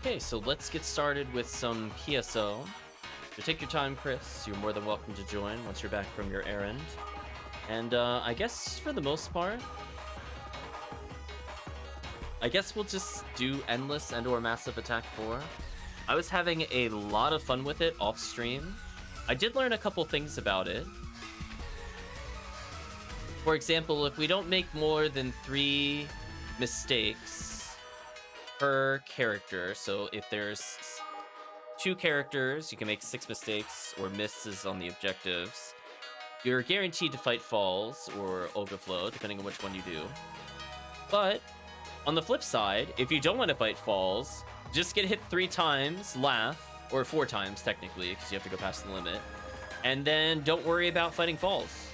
Okay, so let's get started with some PSO. So take your time, Chris. You're more than welcome to join once you're back from your errand. And I guess for the most part, I guess we'll just do Endless and/or Massive Attack 4. I was having a lot of fun with it off stream. I did learn a couple things about it. For example, if we don't make more than 3 mistakes per character, so if there's 2 characters, you can make 6 mistakes or misses on the objectives. You're guaranteed to fight falls or overflow, depending on which one you do. But on the flip side, if you don't want to fight falls, just get hit 3 times, laugh, or 4 times technically, because you have to go past the limit, and then don't worry about fighting falls.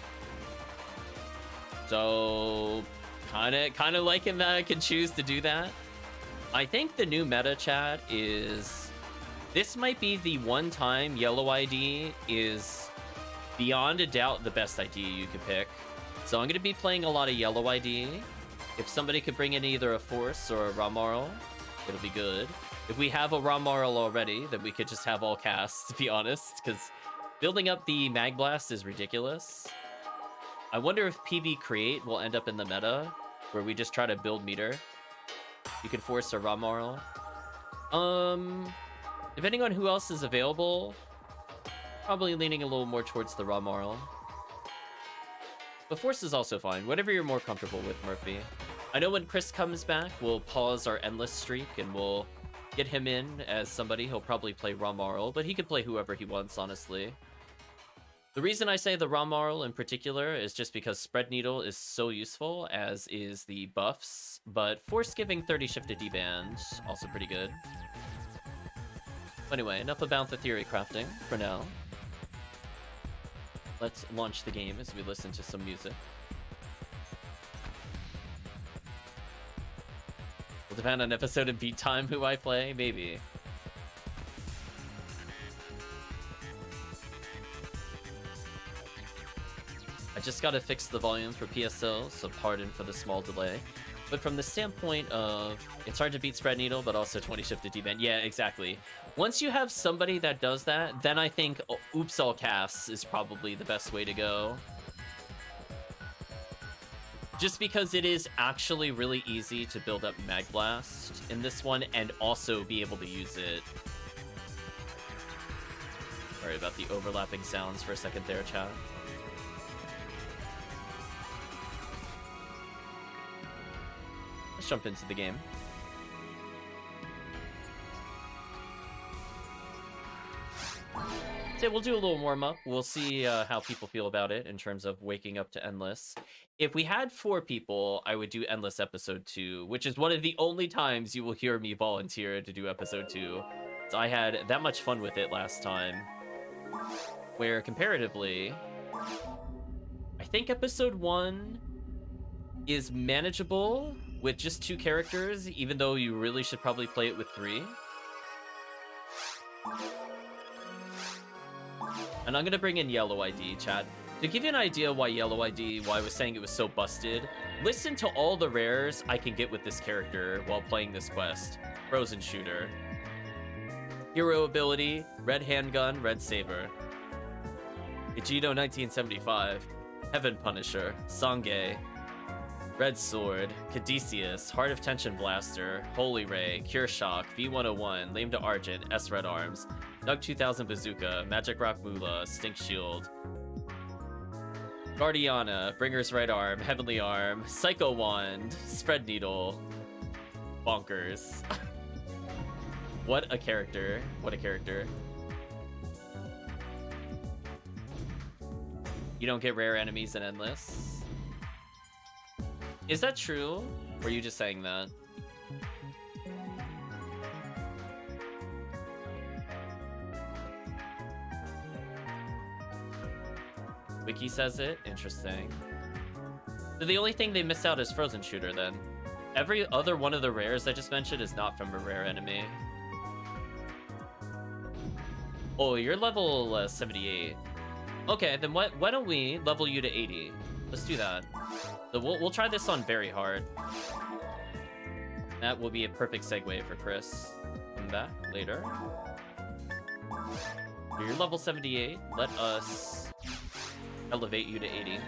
So, kind of liking that I can choose to do that. I think the new meta, chat, is this might be the one time yellow ID is beyond a doubt the best ID you could pick. So I'm going to be playing a lot of yellow ID. If somebody could bring in either a Force or a Ramarl, it'll be good. If we have a Ramarl already, then we could just have all casts, to be honest, because building up the Mag Blast is ridiculous. I wonder if PB Create will end up in the meta, where we just try to build meter. You could Force a Ramarl. Depending on who else is available, probably leaning a little more towards the Ramarl. But Force is also fine, whatever you're more comfortable with, Murphy. I know when Chris comes back, we'll pause our Endless streak and we'll get him in as somebody. He'll probably play Ramarl, but he could play whoever he wants, honestly. The reason I say the Ramarl in particular is just because Spread Needle is so useful, as is the buffs, but Force giving 30 shifted D-band, also pretty good. Anyway, enough about the theory crafting for now. Let's launch the game as we listen to some music. Will depend on episode and beat time who I play, maybe. I just gotta fix the volume for PSO, so pardon for the small delay. But from the standpoint of, it's hard to beat Spread Needle, but also 20 shifted D-band. Yeah, exactly. Once you have somebody that does that, then I think Oops All Casts is probably the best way to go. Just because it is actually really easy to build up Mag Blast in this one, and also be able to use it. Sorry about the overlapping sounds for a second there, chat. Let's jump into the game. So we'll do a little warm-up. We'll see how people feel about it in terms of waking up to Endless. If we had 4 people, I would do Endless Episode 2, which is one of the only times you will hear me volunteer to do Episode 2. So I had that much fun with it last time. Where, comparatively, I think Episode 1 is manageable with just 2 characters, even though you really should probably play it with 3. And I'm gonna bring in Yellow ID, chat. To give you an idea why Yellow ID, why I was saying it was so busted, listen to all the rares I can get with this character while playing this quest. Frozen Shooter. Hero ability, Red Handgun, Red Saber. Ichido 1975. Heaven Punisher. Sange. Red Sword, Caduceus, Heart of Tension Blaster, Holy Ray, Cure Shock, V101, Lame to Argent, S Red Arms, Nug 2000 Bazooka, Magic Rock Moolah, Stink Shield, Guardiana, Bringer's Right Arm, Heavenly Arm, Psycho Wand, Spread Needle, Bonkers. What a character. What a character. You don't get rare enemies in Endless. Is that true? Or are you just saying that? Wiki says it? Interesting. So the only thing they miss out is Frozen Shooter then. Every other one of the rares I just mentioned is not from a rare enemy. Oh, you're level 78. Okay, then why don't we level you to 80? Let's do that. So we'll try this on very hard. That will be a perfect segue for Chris. come back later. You're level 78. Let us elevate you to 80.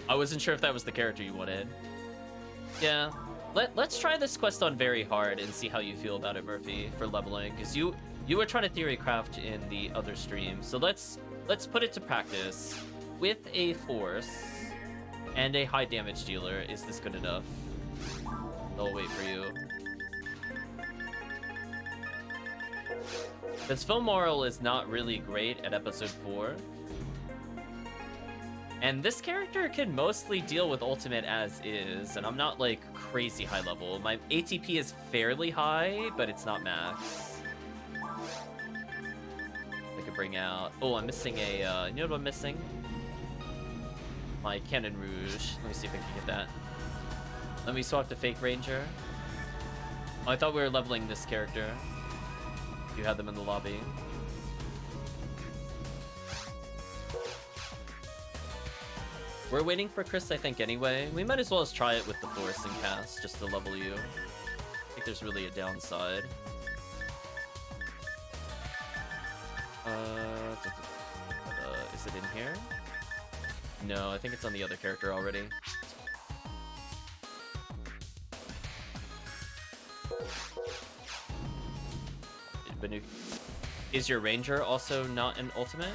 I wasn't sure if that was the character you wanted. Yeah. Let's try this quest on very hard and see how you feel about it, Murphy, for leveling. Because you were trying to theory craft in the other stream. So let's put it to practice. With a force and a high damage dealer, is this good enough? I'll wait for you. Because Fomoral is not really great at episode 4. And this character can mostly deal with ultimate as is, and I'm not like crazy high level. My ATP is fairly high, but it's not max. I could bring out... Oh, I'm missing a... you know what I'm missing? My Cannon Rouge. Let me see if I can get that. Let me swap to Fake Ranger. Oh, I thought we were leveling this character. You had them in the lobby. We're waiting for Chris, I think, anyway. We might as well just try it with the Force and cast, just to level you. I think there's really a downside. Is it in here? No, I think it's on the other character already. Is your Ranger also not an ultimate?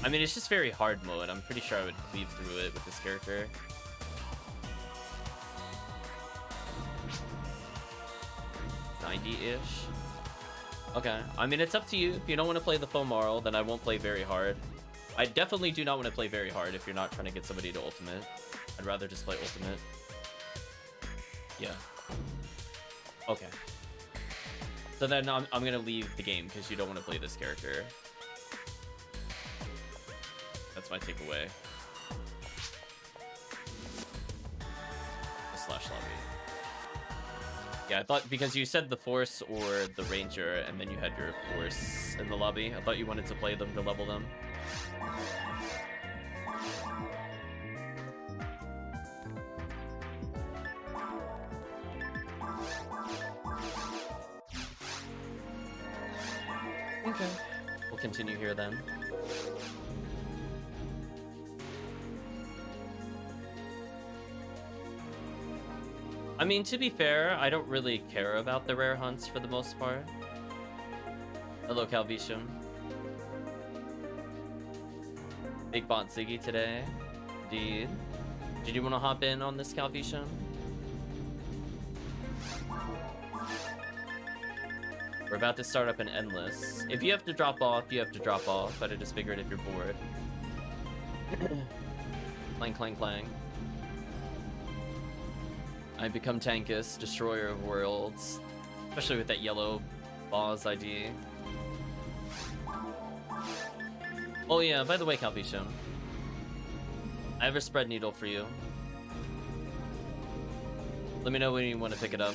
I mean, it's just very hard mode. I'm pretty sure I would cleave through it with this character. $90-ish. Okay. I mean, it's up to you. If you don't want to play the Fomoral, then I won't play very hard. I definitely do not want to play very hard if you're not trying to get somebody to ultimate. I'd rather just play ultimate. Yeah. Okay. So then I'm going to leave the game because you don't want to play this character. That's my takeaway. Slash lobby. Yeah, I thought because you said the Force or the Ranger, and then you had your Force in the lobby. I thought you wanted to play them to level them. Okay. We'll continue here then. I mean, to be fair, I don't really care about the rare hunts for the most part. Hello, Calvisham. Big bot Ziggy today. Indeed. Did you want to hop in on this, Calvisham? We're about to start up an endless. If you have to drop off, you have to drop off, but I just figured if you're bored. Clang, clang, clang. I become Tankus, destroyer of worlds. Especially with that yellow boss ID. Oh yeah, by the way, Calvisham. I have a spread needle for you. Let me know when you want to pick it up.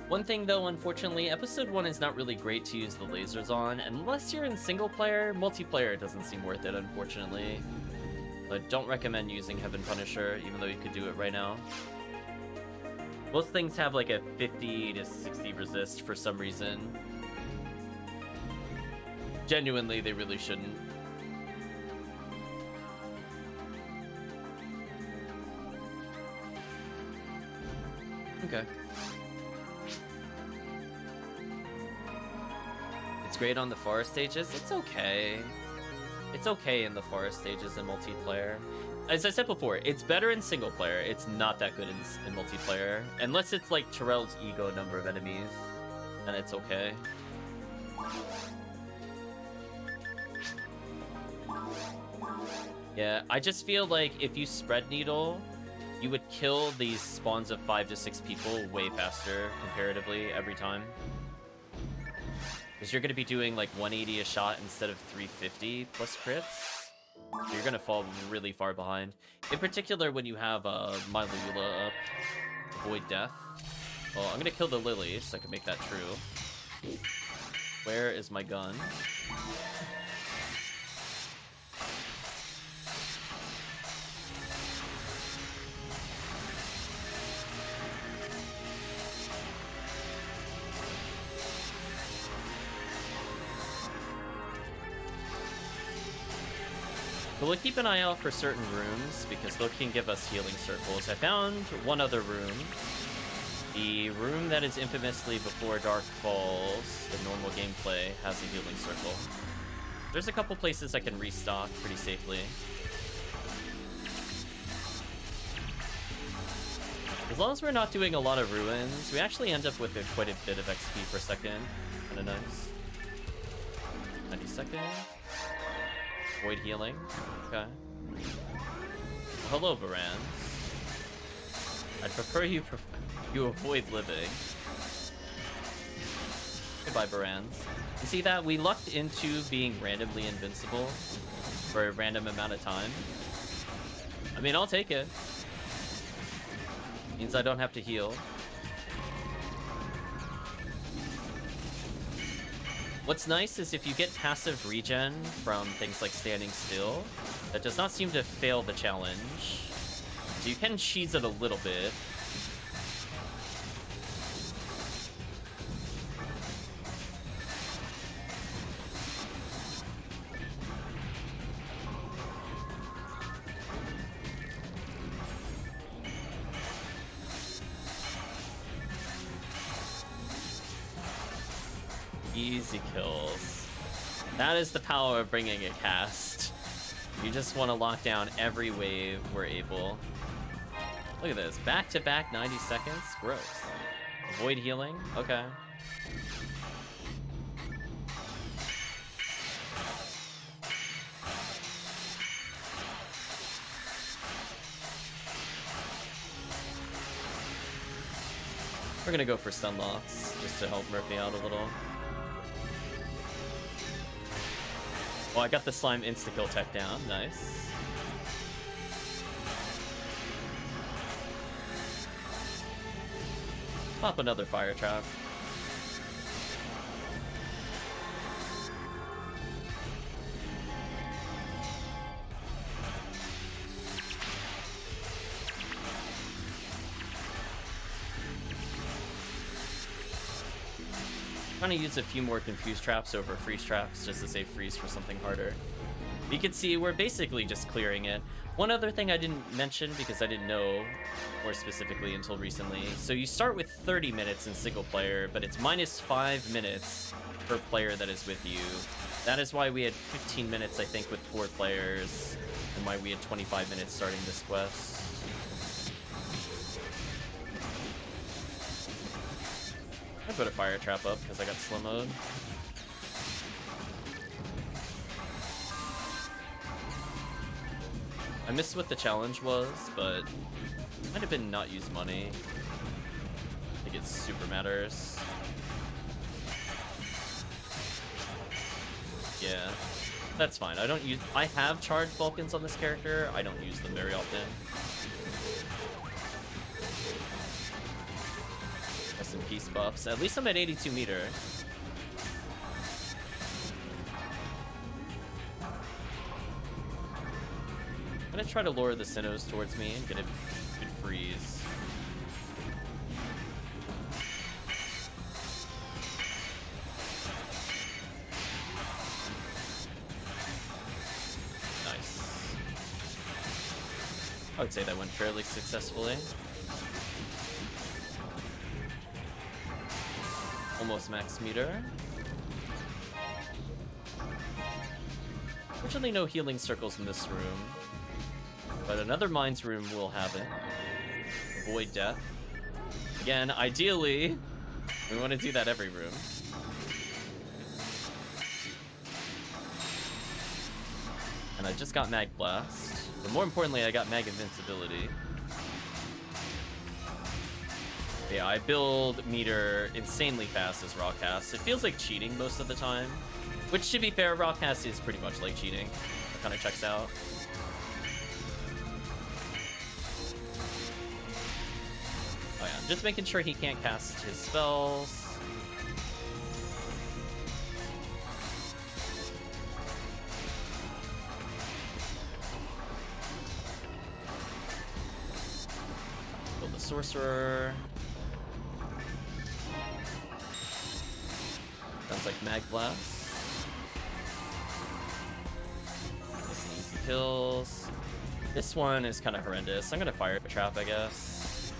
One thing though, unfortunately, episode 1 is not really great to use the lasers on, unless you're in single player. Multiplayer doesn't seem worth it, unfortunately. But don't recommend using Heaven Punisher, even though you could do it right now. Most things have like a 50 to 60 resist for some reason. Genuinely, they really shouldn't. Okay. It's great on the forest stages. It's okay. It's okay in the forest stages in multiplayer. As I said before, it's better in single player. It's not that good in multiplayer. Unless it's like Terrell's ego number of enemies, then it's okay. Yeah, I just feel like if you spread needle, you would kill these spawns of 5 to 6 people way faster comparatively every time. Because you're going to be doing like 180 a shot instead of 350 plus crits. So you're going to fall really far behind. In particular when you have Mylula up, Avoid Death. Well, I'm gonna kill the lily so I can make that true. Where is my gun? But we'll keep an eye out for certain rooms, because those can give us healing circles. I found one other room. The room that is infamously before Dark Falls, the normal gameplay, has a healing circle. There's a couple places I can restock pretty safely. As long as we're not doing a lot of ruins, we actually end up with quite a bit of XP per second. Kinda nice. 90 seconds. Void healing. Okay. Hello, Barans. I'd prefer you avoid living. Goodbye, Barans. You see that? We lucked into being randomly invincible for a random amount of time. I mean, I'll take it. Means I don't have to heal. What's nice is if you get passive regen from things like standing still, that does not seem to fail the challenge. So you can cheese it a little bit. Easy kills. That is the power of bringing a cast. You just want to lock down every wave we're able. Look at this. Back-to-back 90 seconds? Gross. Avoid healing? Okay. We're gonna go for Sunlocks, just to help Murphy out a little. Oh, I got the slime insta-kill tech down. Nice. Pop another fire trap. I'm trying to use a few more confused traps over freeze traps just to save freeze for something harder. You can see we're basically just clearing it. One other thing I didn't mention because I didn't know more specifically until recently. So you start with 30 minutes in single player, but it's minus 5 minutes per player that is with you. That is why we had 15 minutes, I think, with 4 players, and why we had 25 minutes starting this quest. I put a fire trap up because I got slow mode. I missed what the challenge was, but it might have been not use money. I think it super matters. Yeah, that's fine. I have charged Vulcans on this character. I don't use them very often. Some peace buffs. At least I'm at 82 meter. I'm gonna try to lure the Sinnohs towards me and get a good freeze. Nice. I would say that went fairly successfully. Almost max meter. Fortunately, no healing circles in this room, but another mines room will have it. Avoid death. Again, ideally, we want to do that every room. And I just got Mag Blast, but more importantly, I got Mag Invincibility. Yeah, I build meter insanely fast as Rawcast. It feels like cheating most of the time, which, to be fair, Rawcast is pretty much like cheating. It kind of checks out. Oh yeah, Just making sure he can't cast his spells. Kill the sorcerer. Sounds like Mag Blast. Nice and easy kills. This one is kind of horrendous. I'm gonna fire a trap, I guess.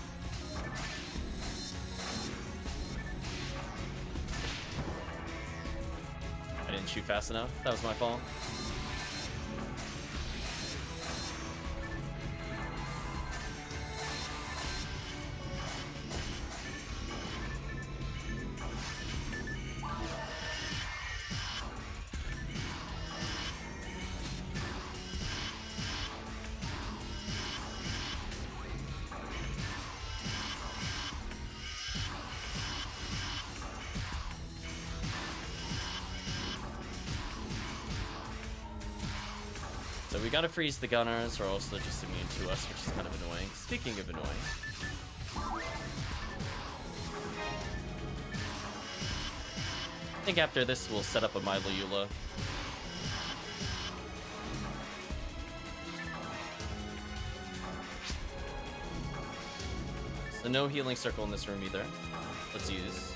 I didn't shoot fast enough. That was my fault. So we gotta freeze the gunners, or else they're just immune to us, which is kind of annoying. Speaking of annoying. I think after this we'll set up a Milo Eula. So no healing circle in this room either. Let's use.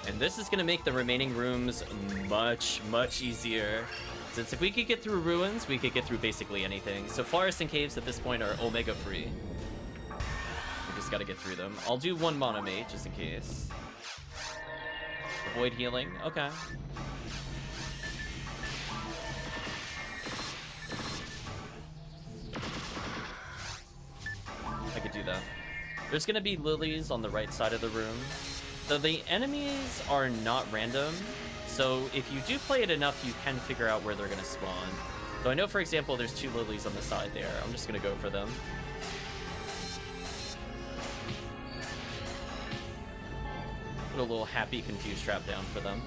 And this is gonna make the remaining rooms much, much easier. Since if we could get through ruins, we could get through basically anything. So forests and caves at this point are omega free. We just gotta get through them. I'll do one Mono Mage just in case. Avoid healing, okay. I could do that. There's gonna be lilies on the right side of the room. So the enemies are not random, so if you do play it enough, you can figure out where they're going to spawn. So I know, for example, there's 2 lilies on the side there. I'm just going to go for them. Put a little happy confuse trap down for them.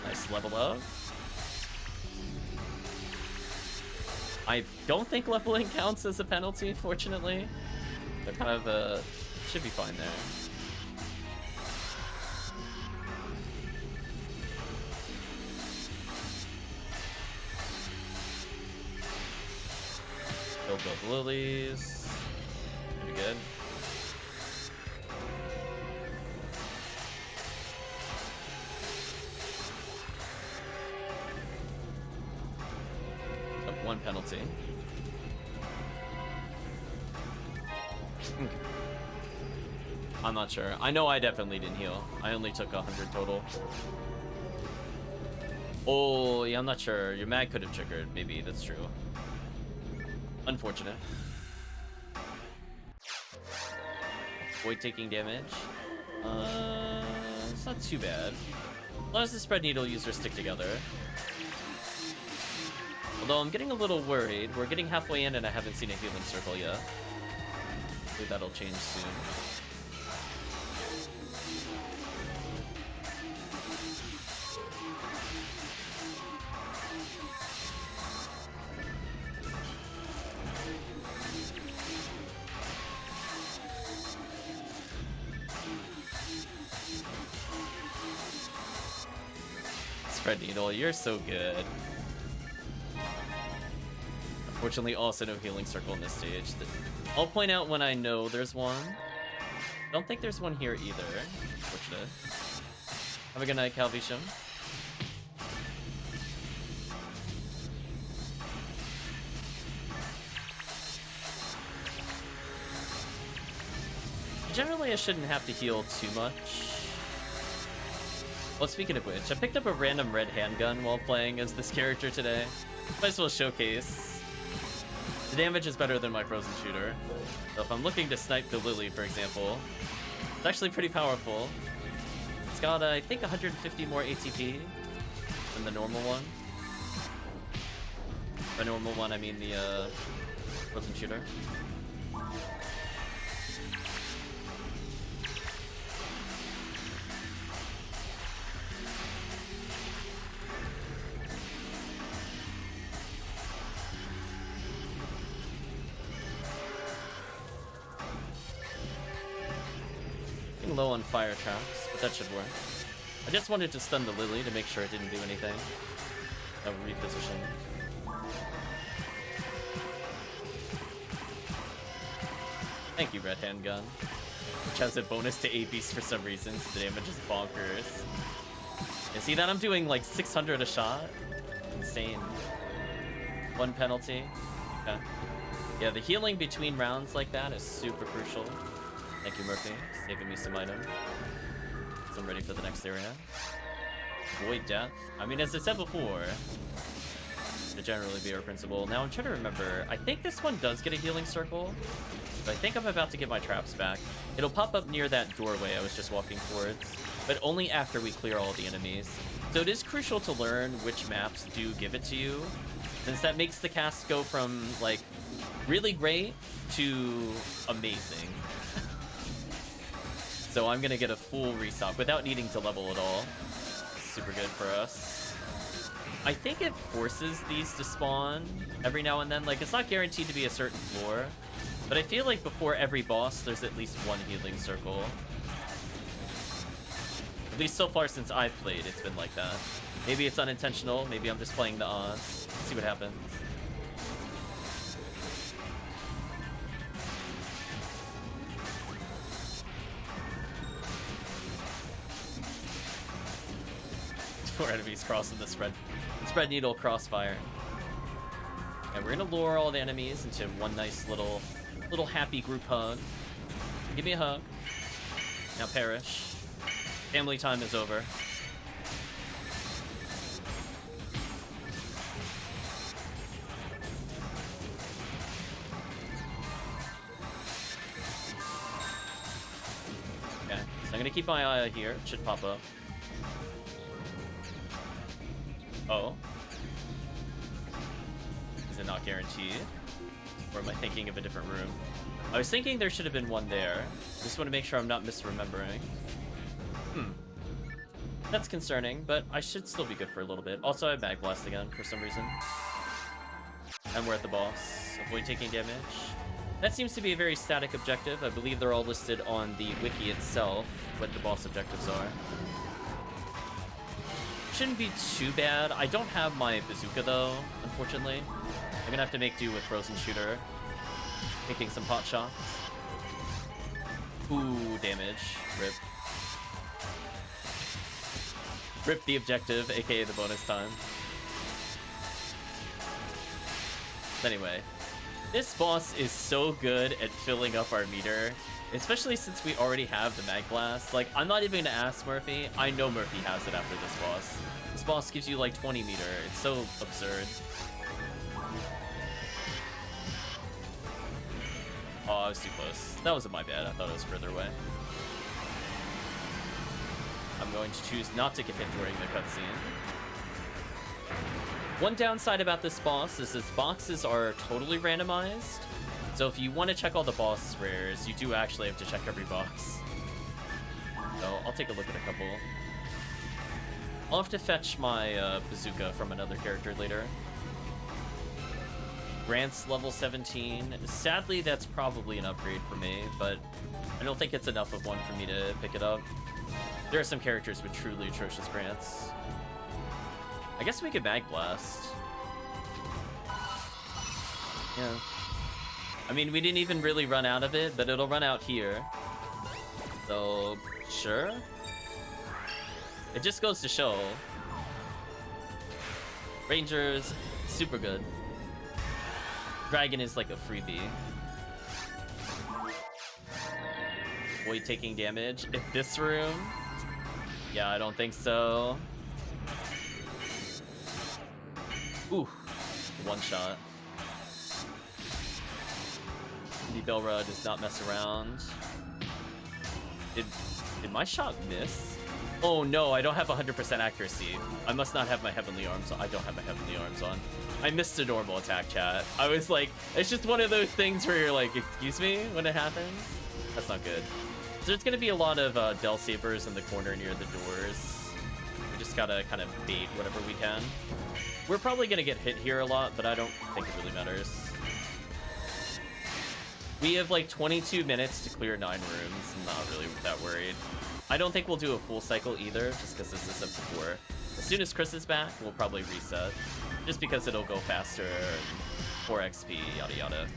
Nice level up. I don't think leveling counts as a penalty, fortunately. They're kind of, should be fine there. Kill both lilies. Pretty good. One penalty. I'm not sure. I know I definitely didn't heal. I only took 100 total. Oh, yeah, I'm not sure. Your mag could have triggered. Maybe, that's true. Unfortunate. Avoid taking damage. It's not too bad. As long as the spread needle users stick together. Although I'm getting a little worried. We're getting halfway in and I haven't seen a healing circle yet. Hopefully that'll change soon. Spread needle, you're so good. Unfortunately, also no healing circle in this stage. I'll point out when I know there's one. Don't think there's one here either. Unfortunate. Have a good night, Calvisham. Generally, I shouldn't have to heal too much. Well, speaking of which, I picked up a random red handgun while playing as this character today. Might as well showcase. The damage is better than my frozen shooter. So if I'm looking to snipe the Lily, for example, it's actually pretty powerful. It's got, I think, 150 more ATP than the normal one. By normal one, I mean the frozen shooter. low on fire traps, but that should work. I just wanted to stun the Lily to make sure it didn't do anything. That would reposition. Thank you, Red Handgun. Which has a bonus to APs for some reason, so the damage is bonkers. You see that? I'm doing like 600 a shot? Insane. 1 penalty. Okay. Yeah, the healing between rounds like that is super crucial. Thank you, Murphy, saving me some item. So I'm ready for the next area. Void Death. I mean, as I said before, to generally be our principal. Now I'm trying to remember. I think this one does get a healing circle. But I think I'm about to get my traps back. It'll pop up near that doorway I was just walking towards, but only after we clear all the enemies. So it is crucial to learn which maps do give it to you, since that makes the cast go from, like, really great to amazing. So I'm gonna get a full restock without needing to level at all. Super good for us. I think it forces these to spawn every now and then. Like, it's not guaranteed to be a certain floor, but I feel like before every boss, there's at least one healing circle. At least so far since I've played, it's been like that. Maybe it's unintentional, maybe I'm just playing the odds. Let's see what happens. Four enemies crossing the spread needle crossfire. And we're gonna lure all the enemies into one nice little happy group hug. Give me a hug. Now perish. Family time is over. Okay, so I'm gonna keep my eye out here. It should pop up. Oh. Is it not guaranteed? Or am I thinking of a different room? I was thinking there should have been one there. Just want to make sure I'm not misremembering. That's concerning, but I should still be good for a little bit. Also, I have Mag Blast again for some reason. And we're at the boss. Avoid taking damage. That seems to be a very static objective. I believe they're all listed on the wiki itself, what the boss objectives are. Shouldn't be too bad. I don't have my bazooka though, unfortunately. I'm gonna have to make do with Frozen Shooter. Taking some pot shots. Ooh, damage. Rip. Rip the objective, aka the bonus time. Anyway, this boss is so good at filling up our meter, especially since we already have the Mag Blast. Like, I'm not even gonna ask Murphy. I know Murphy has it after this boss. This boss gives you like 20 meter. It's so absurd. Oh, I was too close. That wasn't my bad. I thought it was further away. I'm going to choose not to get hit during the cutscene. One downside about this boss is its boxes are totally randomized. So if you want to check all the boss rares, you do actually have to check every box. So I'll take a look at a couple. I'll have to fetch my bazooka from another character later. Grant's level 17. Sadly, that's probably an upgrade for me, but I don't think it's enough of one for me to pick it up. There are some characters with truly atrocious grants. I guess we could Mag Blast. Yeah. I mean, we didn't even really run out of it, but it'll run out here. So, sure. It just goes to show. Rangers, super good. Dragon is like a freebie. Void taking damage. In this room? Yeah, I don't think so. Ooh, one shot. The Belra does not mess around. Did my shot miss? Oh no, I don't have 100% accuracy. I must not have my Heavenly Arms on. I don't have my Heavenly Arms on. I missed a normal attack, chat. I was like, it's just one of those things where you're like, excuse me, when it happens? That's not good. So there's gonna be a lot of Del Sabers in the corner near the doors. We just gotta kind of bait whatever we can. We're probably gonna get hit here a lot, but I don't think it really matters. We have like 22 minutes to clear 9 rooms. I'm not really that worried. I don't think we'll do a full cycle either, just because this is a 4. As soon as Chris is back, we'll probably reset. Just because it'll go faster, and 4 XP, yada yada.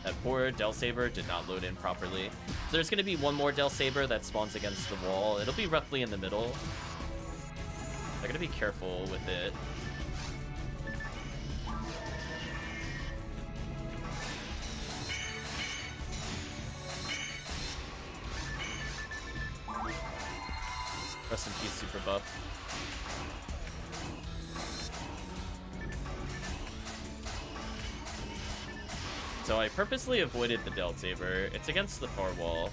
That poor Del Saber did not load in properly. So there's going to be one more Del Saber that spawns against the wall. It'll be roughly in the middle. I gotta be careful with it. Rest in peace, super buff. So I purposely avoided the Del Saber. It's against the far wall.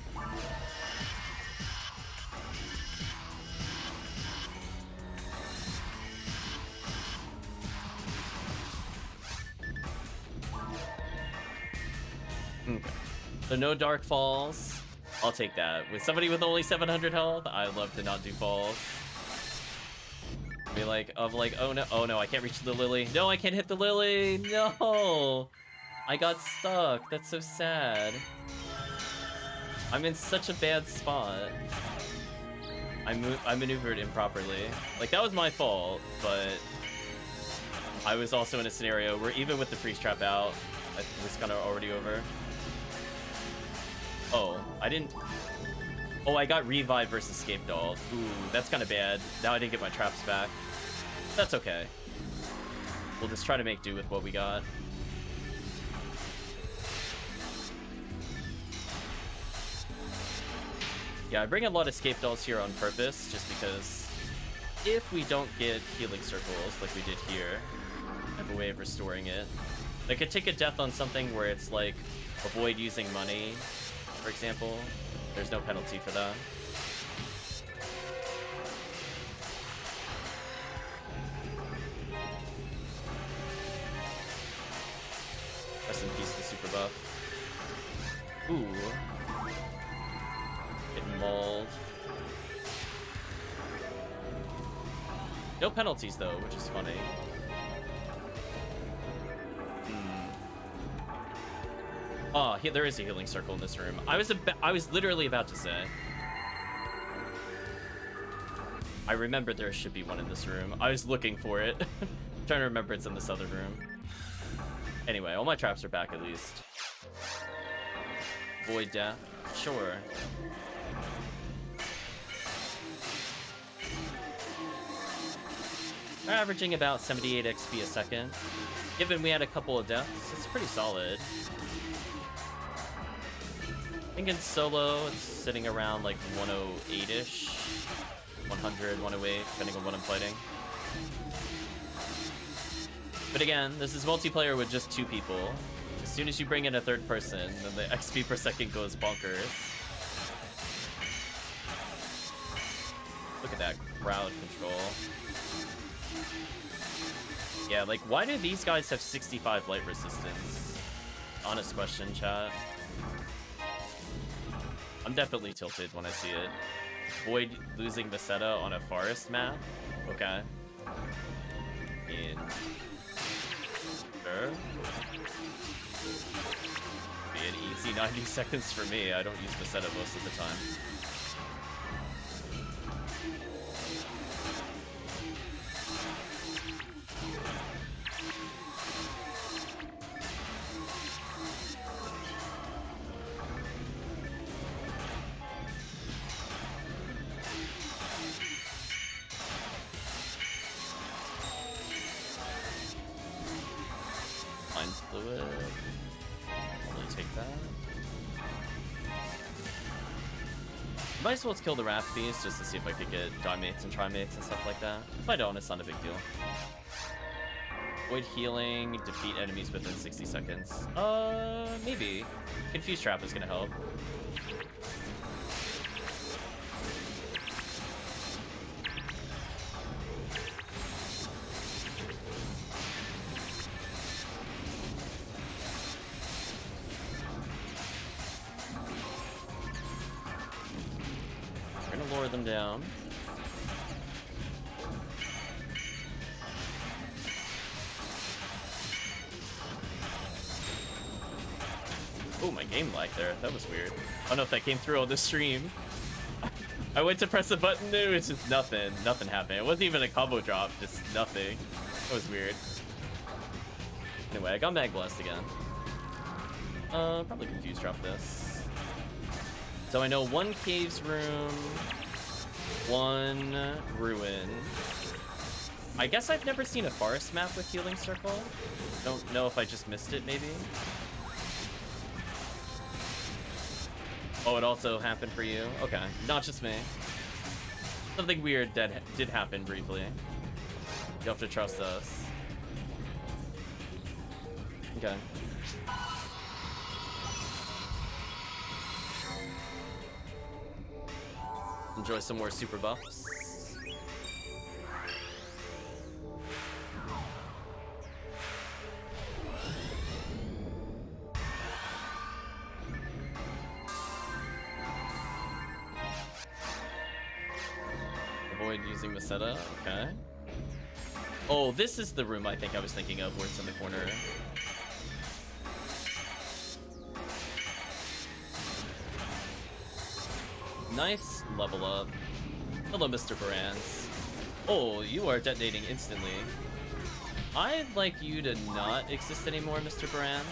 Okay. So no Dark Falls. I'll take that. With somebody with only 700 health, I love to not do falls. Be like, oh no, I can't reach the lily. No, I can't hit the lily. No, I got stuck. That's so sad. I'm in such a bad spot. I maneuvered improperly. Like, that was my fault, but I was also in a scenario where even with the freeze trap out, it was kind of already over. Oh, I didn't... Oh, I got revive versus escape doll. Ooh, that's kind of bad. Now I didn't get my traps back. That's okay. We'll just try to make do with what we got. Yeah, I bring a lot of escape dolls here on purpose, just because if we don't get healing circles like we did here, I have a way of restoring it. I could take a death on something where it's like, avoid using money, for example. There's no penalty for that. Rest in peace, the super buff. Ooh. Getting mauled. No penalties though, which is funny. Oh, there is a healing circle in this room. I was literally about to say. I remembered there should be one in this room. I was looking for it. Trying to remember it's in this other room. Anyway, all my traps are back at least. Void death. Sure. We're averaging about 78 XP a second. Given we had a couple of deaths, it's pretty solid. I think in solo, it's sitting around like 108-ish. 100, 108, depending on what I'm fighting. But again, this is multiplayer with just 2 people. As soon as you bring in a third person, then the XP per second goes bonkers. Look at that crowd control. Yeah, like, why do these guys have 65 light resistance? Honest question, chat. I'm definitely tilted when I see it. Void losing Meseta on a forest map? Okay. Sure. Be an easy 90 seconds for me. I don't use Meseta most of the time. Might as well kill the Wrath Beast just to see if I could get Dimates and Trimates and stuff like that. If I don't, it's not a big deal. Void healing, defeat enemies within 60 seconds. Maybe. Confuse Trap is gonna help. Them down. Oh, my game lagged there. That was weird. I don't know if that came through on the stream. I went to press the button, it was just nothing. Nothing happened. It wasn't even a combo drop, just nothing. That was weird. Anyway, I got mag blessed again. Probably confuse drop this. So I know 1 caves room, 1 ruin. I guess I've never seen a forest map with healing circle. Don't know if I just missed it, maybe. Oh, it also happened for you? Okay, not just me. Something weird that did happen briefly. You have to trust us. Okay. Enjoy some more super buffs. Avoid using Meseta, okay. Oh, this is the room I think I was thinking of where it's in the corner. Nice level up. Hello, Mr. Barans. Oh, you are detonating instantly. I'd like you to not exist anymore, Mr. Barans.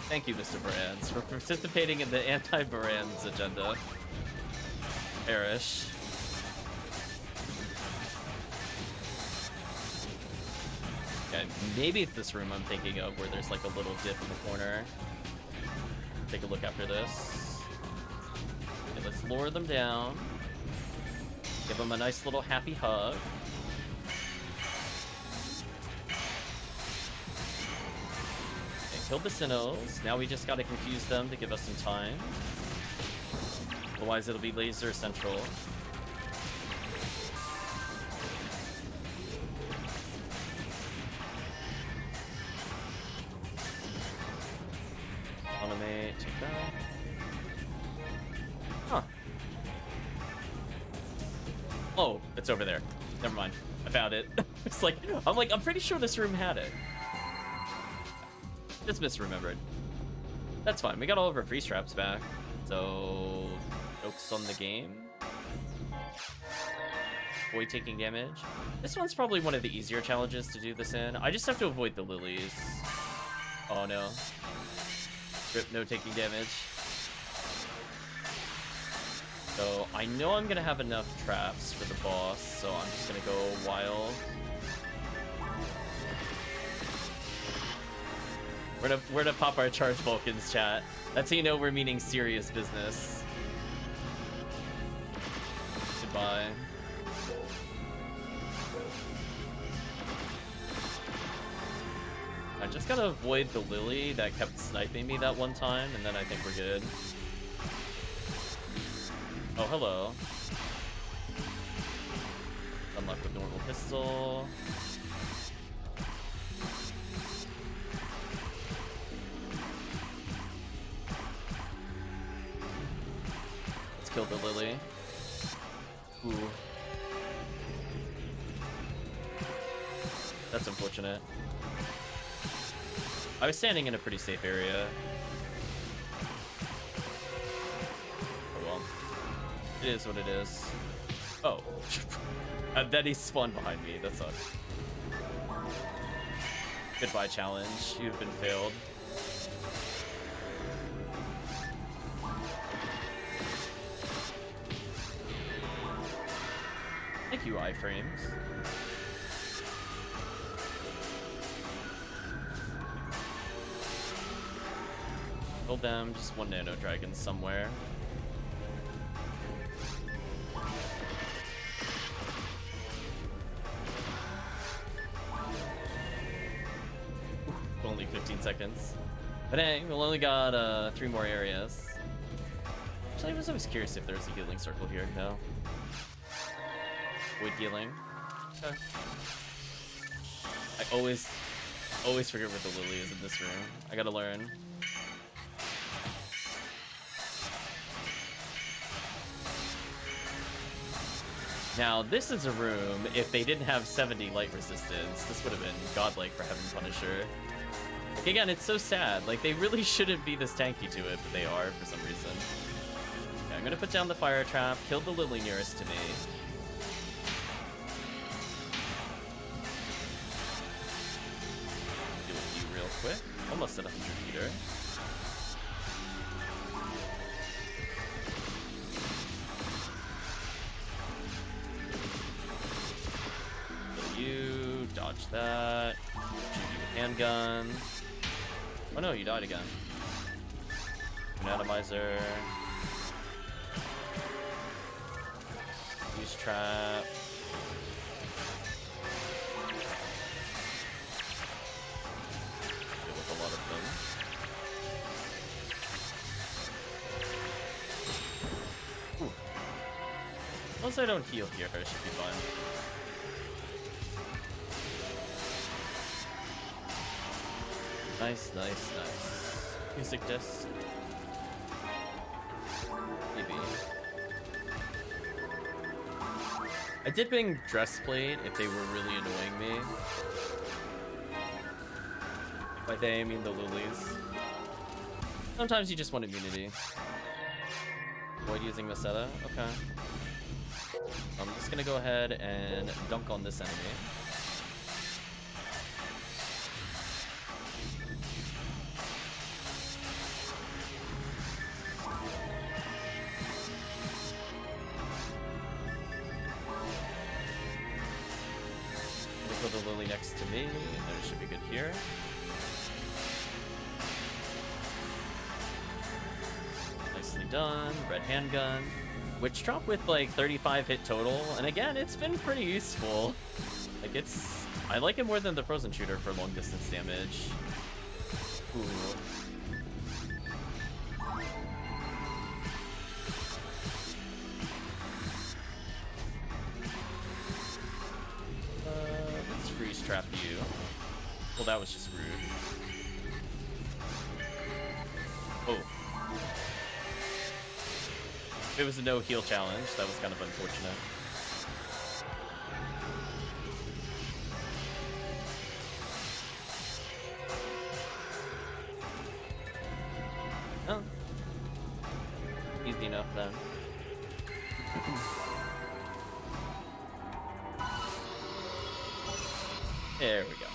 Thank you, Mr. Barans, for participating in the anti-Barans agenda. Perish. Okay, maybe it's this room I'm thinking of where there's like a little dip in the corner. Take a look after this. Okay, let's lower them down. Give them a nice little happy hug. Okay, kill the Sinnohs. Now we just gotta confuse them to give us some time. Otherwise it'll be laser central. Automate, check that. Huh. Oh, it's over there. Never mind. I found it. It's like, I'm pretty sure this room had it. Just misremembered. That's fine. We got all of our free straps back. So, jokes on the game. Avoid taking damage. This one's probably one of the easier challenges to do this in. I just have to avoid the lilies. Oh no. Rip, no taking damage. So I know I'm gonna have enough traps for the boss, so I'm just gonna go wild. We're gonna pop our charge Vulcans, chat. That's how you know we're meaning serious business. Goodbye. I just gotta avoid the Lily that kept sniping me that one time, and then I think we're good. Oh, hello. Unlock with normal pistol. Let's kill the Lily. Ooh. That's unfortunate. I was standing in a pretty safe area. Oh well. It is what it is. Oh. And then he spawned behind me. That sucks. Goodbye, challenge. You've been failed. Thank you, iframes. Kill them, just one nano dragon somewhere. Only 15 seconds. But hey, we've only got 3 more areas. Actually, I was always curious if there's a healing circle here. No. Void healing. Okay. I always forget where the Lily is in this room. I gotta learn. Now, this is a room, if they didn't have 70 light resistance, this would have been godlike for Heaven Punisher. Like, again, it's so sad. Like, they really shouldn't be this tanky to it, but they are for some reason. Okay, I'm gonna put down the fire trap, kill the Lily nearest to me. Do a few real quick. Almost at 100 meter. You dodge that. Shoot you with handgun. Oh no, you died again. Anatomizer. Use trap. Deal with a lot of them. Ooh. As long as I don't heal here, I should be fine. Nice, nice, nice. Music disc. Maybe. I did bring Dressplate if they were really annoying me. By they, I mean the lilies. Sometimes you just want immunity. Avoid using Masetta. Okay. I'm just gonna go ahead and dunk on this enemy. The Lily next to me, and it should be good here. Nicely done. Red handgun. Witch drop with like 35 hit total, and again, it's been pretty useful. Like I like it more than the frozen shooter for long distance damage. Ooh. Trap you. Well, that was just rude. Oh. It was a no heal challenge. That was kind of unfortunate. Oh. Easy enough then. There we go.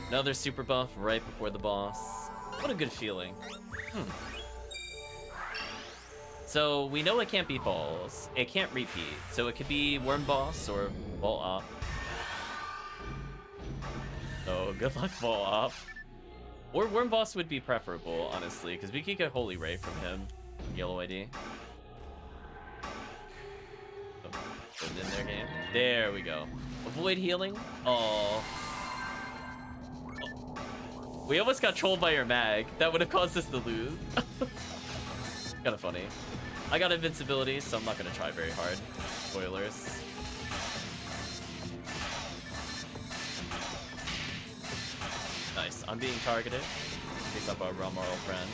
Another super buff right before the boss. What a good feeling. So we know it can't be falls. It can't repeat. So it could be Worm Boss or Ball Up. Oh, good luck, Ball Up. Or Worm Boss would be preferable, honestly, because we could get Holy Ray from him. Yellow ID. Oh, put it in their game. There we go. Avoid healing. Oh. We almost got trolled by your mag. That would have caused us to lose. Kind of funny. I got invincibility, so I'm not gonna try very hard. Spoilers. Nice. I'm being targeted. Pick up our Romoral friend.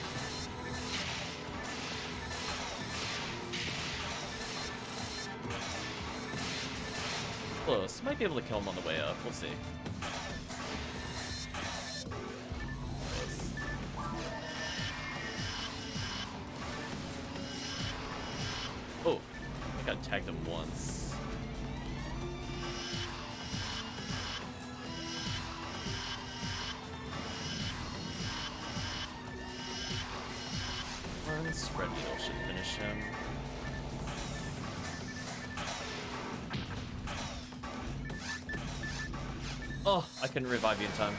Close. Might be able to kill him on the way up. We'll see. Close. Oh, I got tagged him once. One spread needle should finish him. Oh, I couldn't revive you in time.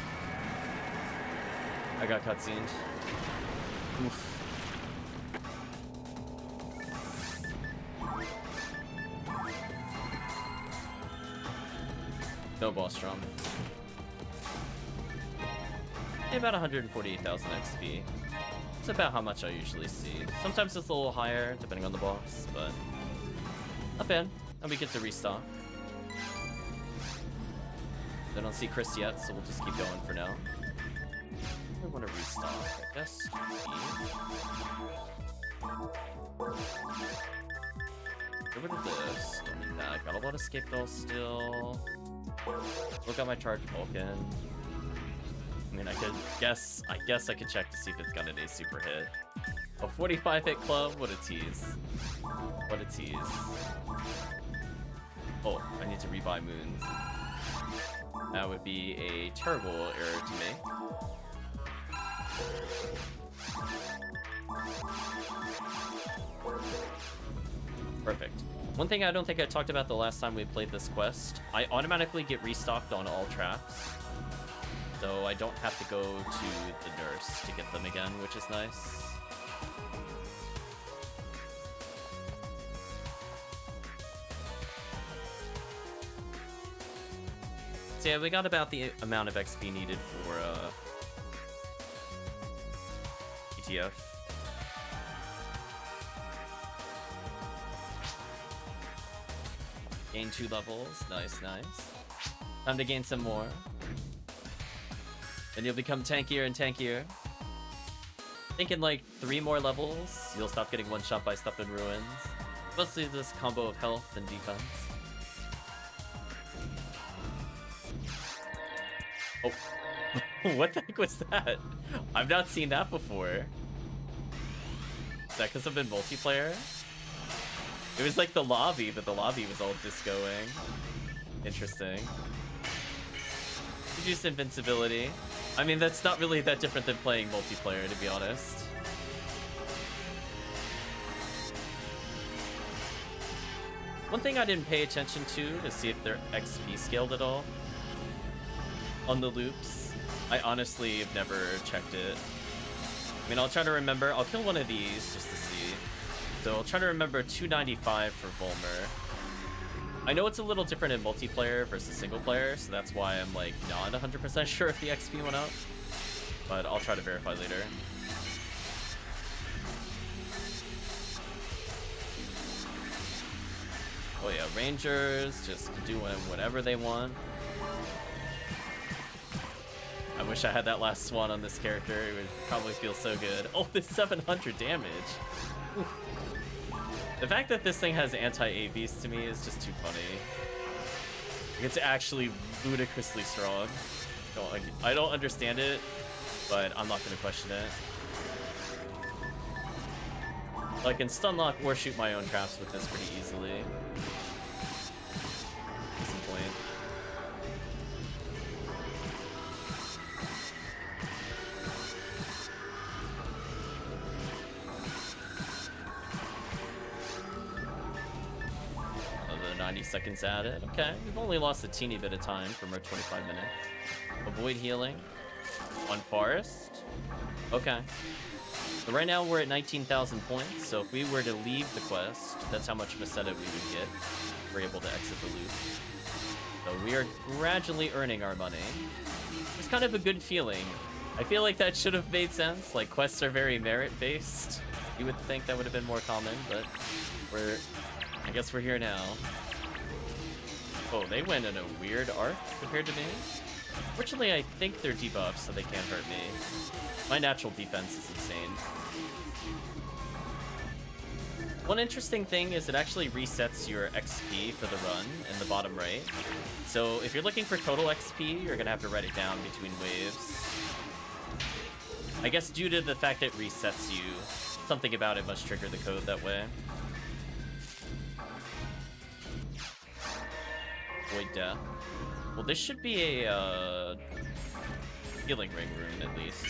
I got cutscened. Oof. No boss drum. About 148,000 XP. It's about how much I usually see. Sometimes it's a little higher, depending on the boss, but not bad. And we get to restock. I don't see Chris yet, so we'll just keep going for now. I want to restock, I guess. Get rid of this. Don't need that. Got a lot of scapegoals still. Look at my charge Vulcan. I mean, I guess I could check to see if it's got an A super hit. A 45 hit club? What a tease. What a tease. Oh, I need to rebuy moons. That would be a terrible error to make. Perfect. One thing I don't think I talked about the last time we played this quest, I automatically get restocked on all traps. So I don't have to go to the nurse to get them again, which is nice. So yeah, we got about the amount of XP needed for ETF. Gain 2 levels. Nice, nice. Time to gain some more. Then you'll become tankier and tankier. I think in like 3 more levels, you'll stop getting one shot by stuff in ruins. Mostly this combo of health and defense. Oh. What the heck was that? I've not seen that before. Is that because I've been multiplayer? It was like the lobby, but the lobby was all discoing. Interesting. Reduced invincibility. I mean, that's not really that different than playing multiplayer, to be honest. One thing I didn't pay attention to see if their XP scaled at all. On the loops, I honestly have never checked it. I mean, I'll try to remember. I'll kill one of these just to see. So I'll try to remember 295 for Volmer. I know it's a little different in multiplayer versus single player, so that's why I'm like not 100% sure if the XP went up. But I'll try to verify later. Oh yeah, Rangers just doing whatever they want. I wish I had that last swan on this character. It would probably feel so good. Oh, this 700 damage. Oof. The fact that this thing has anti-AVs to me is just too funny. It's actually ludicrously strong. I don't understand it, but I'm not going to question it. I can stun lock or shoot my own traps with this pretty easily. At some point. Another 90 seconds at it. Okay, we've only lost a teeny bit of time from our 25 minutes. Avoid healing on Forest. Okay. So right now we're at 19,000 points, so if we were to leave the quest, that's how much Meseta we would get. We're able to exit the loop. So we are gradually earning our money. It's kind of a good feeling. I feel like that should have made sense. Like, quests are very merit-based. You would think that would have been more common, but I guess we're here now. Oh, they went in a weird arc compared to me. Fortunately, I think they're debuffed, so they can't hurt me. My natural defense is insane. One interesting thing is it actually resets your XP for the run in the bottom right. So if you're looking for total XP, you're gonna have to write it down between waves. I guess due to the fact it resets you, something about it must trigger the code that way. Void Death. Well, this should be a healing ring rune at least.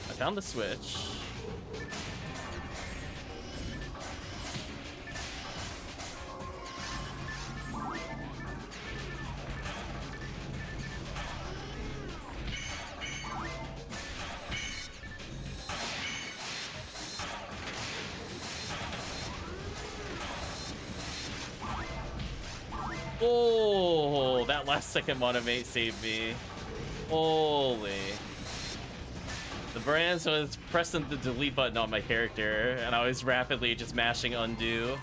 I found the switch. Oh, that last second monomate saved me. Holy. The Brands was pressing the delete button on my character, and I was rapidly just mashing undo.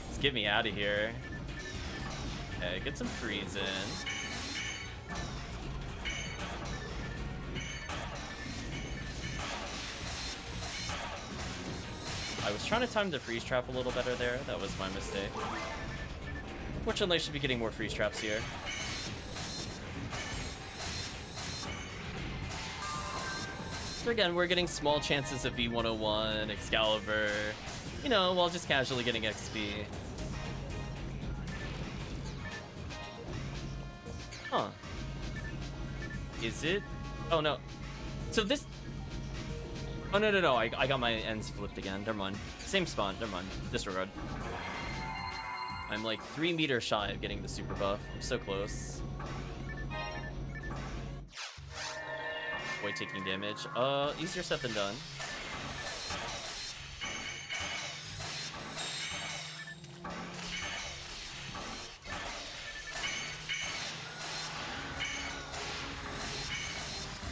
Let's get me out of here. Okay, get some freeze in. was trying to time the freeze trap a little better there. That was my mistake. Fortunately, I should be getting more freeze traps here. So again, we're getting small chances of V101, Excalibur, you know, while just casually getting XP. Huh. Is it? Oh, no. So this... Oh, no. I got my ends flipped again. Never mind. Same spawn. Never mind. Disregard. I'm like 3 meters shy of getting the super buff. I'm so close. Boy, taking damage. Easier said than done.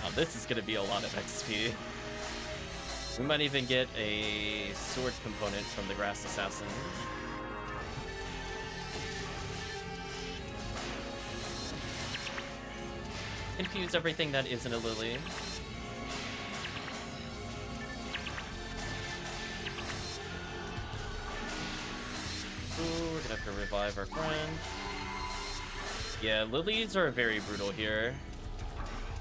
Oh, this is gonna be a lot of XP. We might even get a sword component from the Grass Assassins. Confuse everything that isn't a lily. Ooh, we're gonna have to revive our friend. Yeah, lilies are very brutal here.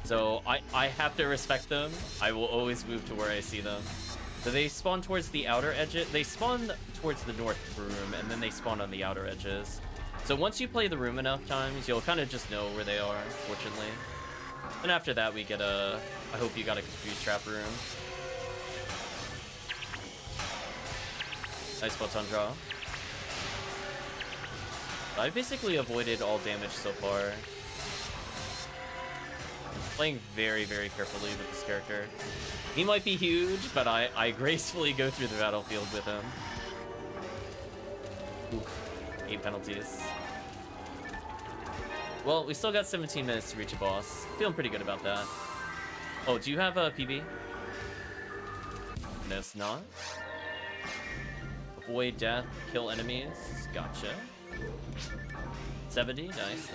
So I have to respect them. I will always move to where I see them. So they spawn towards the outer edges. They spawn towards the north room, and then they spawn on the outer edges. So once you play the room enough times, you'll kind of just know where they are, fortunately. And after that, we get a... I hope you got a confused trap room. Nice photon draw. I basically avoided all damage so far. Playing very, very carefully with this character. He might be huge, but I gracefully go through the battlefield with him. Oof. 8 penalties. Well, we still got 17 minutes to reach a boss. Feeling pretty good about that. Oh, do you have a PB? No, it's not. Avoid death, kill enemies. Gotcha. 70, nice.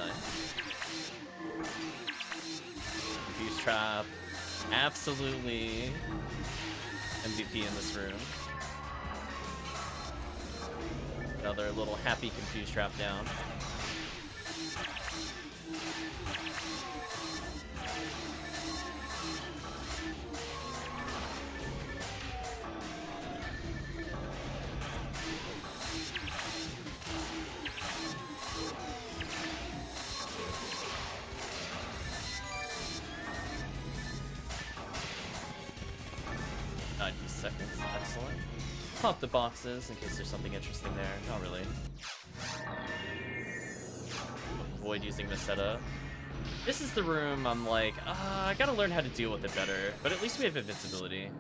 Confuse trap. Absolutely MVP in this room. Another little happy confuse trap down. Seconds, excellent. Pop the boxes in case there's something interesting there. Not really. Avoid using the setup. This is the room I'm like, I gotta learn how to deal with it better, but at least we have invincibility.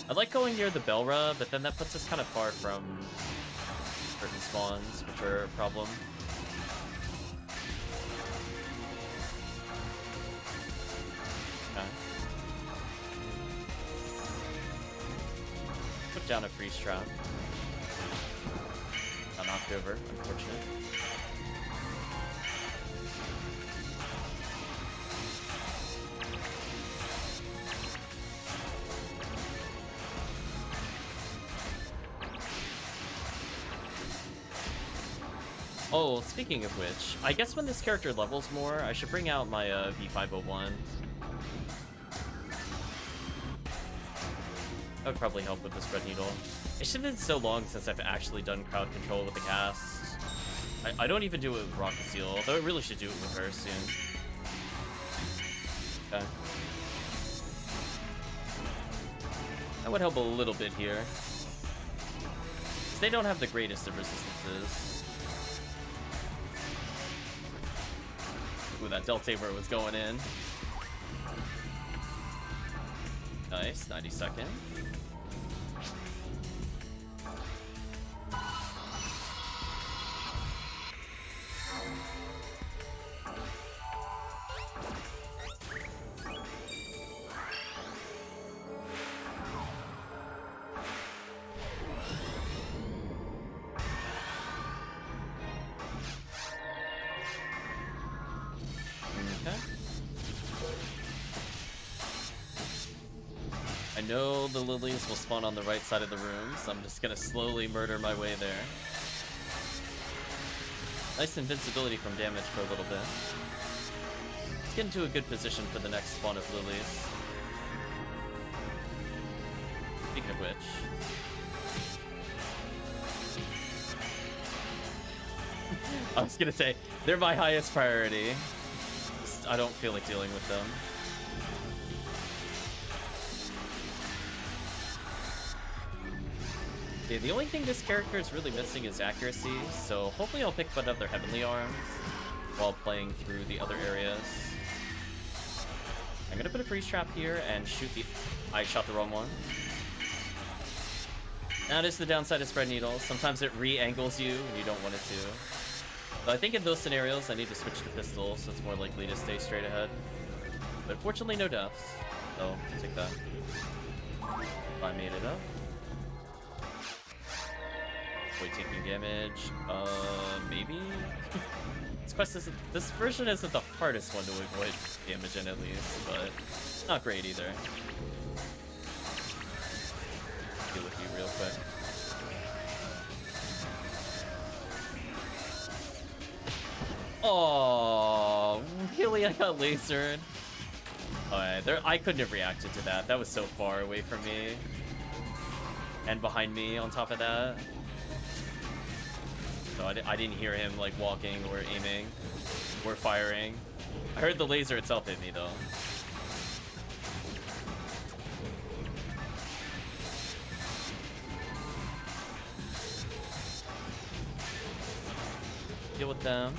I like going near the Belra, but then that puts us kind of far from certain spawns, which are a problem. Down a freeze trap. Got knocked over, unfortunate. Oh, speaking of which, I guess when this character levels more, I should bring out my V501. That would probably help with the spread needle. It should have been so long since I've actually done crowd control with the cast. I don't even do it with Rocket Seal, although I really should do it with her soon. Okay. That would help a little bit here. They don't have the greatest of resistances. Ooh, that Delta Saber was going in. Nice, 90 seconds. I know the lilies will spawn on the right side of the room, so I'm just gonna slowly murder my way there. Nice invincibility from damage for a little bit. Let's get into a good position for the next spawn of lilies. Speaking of which... I was gonna say, they're my highest priority. I don't feel like dealing with them. Okay, the only thing this character is really missing is accuracy, so hopefully I'll pick up other heavenly arms while playing through the other areas. I'm gonna put a freeze trap here and shoot the... I shot the wrong one. That is the downside of spread needles. Sometimes it re-angles you and you don't want it to. But I think in those scenarios I need to switch to pistol, so it's more likely to stay straight ahead. But fortunately no deaths, so I'll take that. If I made it up. Avoid taking damage. Maybe? This version isn't the hardest one to avoid damage in, at least, but not great either. Deal with you real quick. Oh, really? I got lasered. Alright, I couldn't have reacted to that. That was so far away from me. And behind me on top of that. So I didn't hear him like walking or aiming or firing. I heard the laser itself hit me though. Deal with them.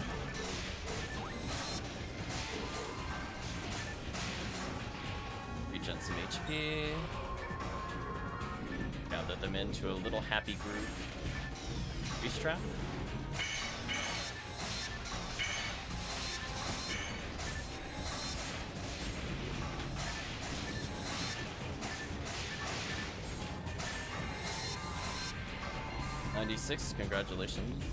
Regen some HP. Gather them into a little happy group. Freeze trap. .96, congratulations.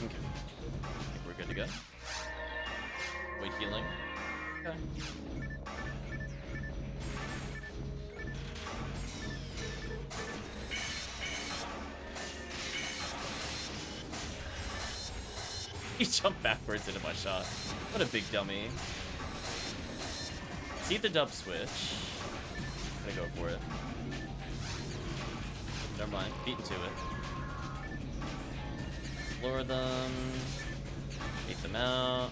Okay. I think we're good to go. Wait, healing. Okay. He jumped backwards into my shot. What a big dummy. See the dub switch. I'm gonna go for it. Never mind, beat into it. Floor them. Take them out.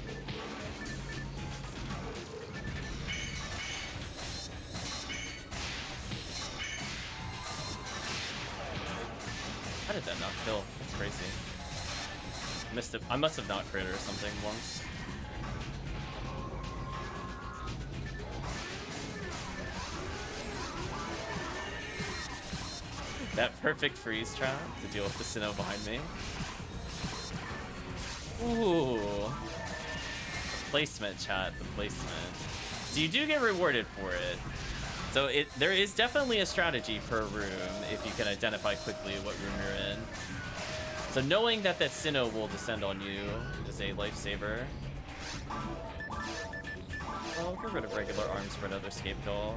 How did that not kill? That's crazy. Missed it. I must have not crit or something once. That perfect freeze trap to deal with the Sinnoh behind me. Ooh. The placement, chat. The placement. So you do get rewarded for it. So there is definitely a strategy per room if you can identify quickly what room you're in. So knowing that Sinnoh will descend on you is a lifesaver. Well, get rid of regular arms for another scapegoat.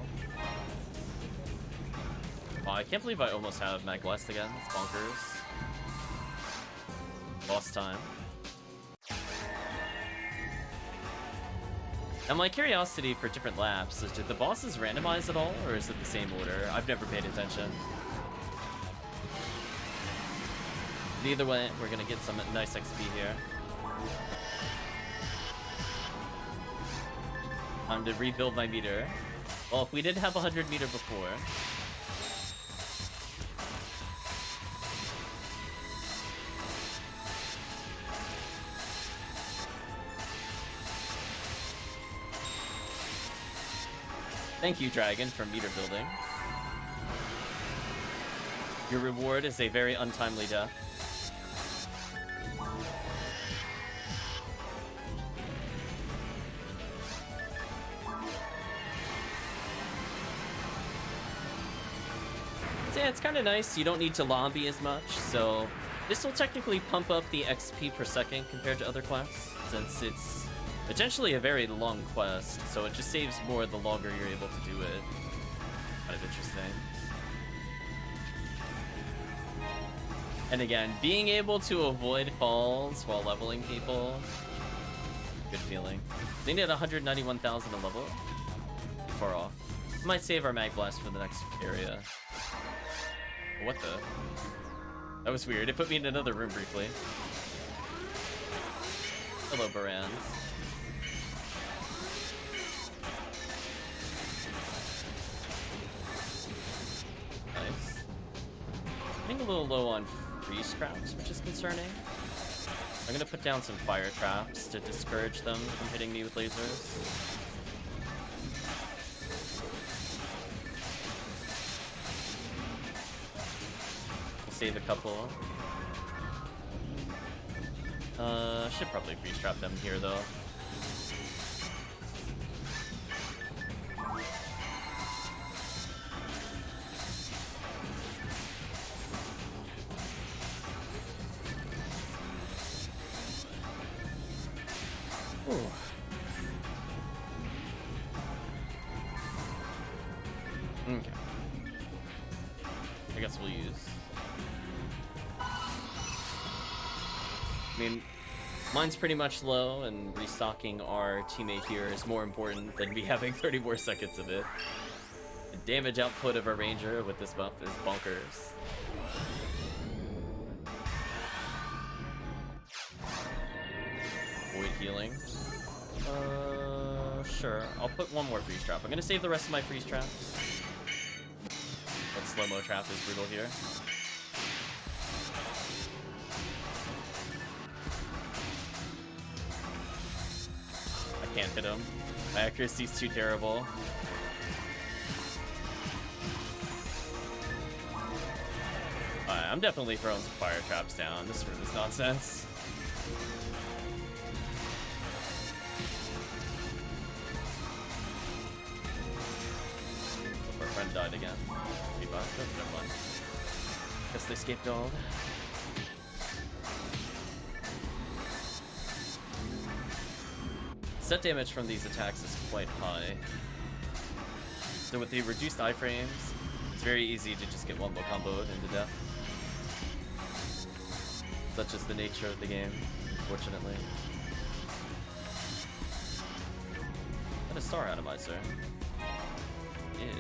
Wow, I can't believe I almost have Mag Blast again. It's bonkers. Lost time. Now my curiosity for different laps is, did the bosses randomize at all, or is it the same order? I've never paid attention. Either way, we're gonna get some nice XP here. Time to rebuild my meter. Well, if we did have 100 meter before. Thank you, Dragon, for meter building. Your reward is a very untimely death. So yeah, it's kind of nice. You don't need to lobby as much, so this will technically pump up the XP per second compared to other quests, since it's Potentially a very long quest, so it just saves more the longer you're able to do it. Kind of interesting. And again, being able to avoid falls while leveling people, good feeling. They need 191,000 a level. Far off. Might save our mag blast for the next area. What the? That was weird. It put me in another room briefly. Hello, Baran. Nice. Getting a little low on free scraps, which is concerning. I'm gonna put down some fire traps to discourage them from hitting me with lasers. Save a couple. Should probably freeze trap them here though. Ooh. Okay. I guess we'll use. I mean, mine's pretty much low, and restocking our teammate here is more important than me having 30 more seconds of it. The damage output of a ranger with this buff is bonkers. Void healing. Sure. I'll put one more freeze trap. I'm gonna save the rest of my freeze traps. That slow-mo trap is brutal here. Can't hit him. My accuracy's too terrible. I'm definitely throwing some fire traps down. This room is nonsense. Our friend died again. Never mind. Guess they scapegoated. Set damage from these attacks is quite high. So with the reduced iframes, it's very easy to just get wombo comboed into death. Such is the nature of the game, unfortunately. And a star atomizer is...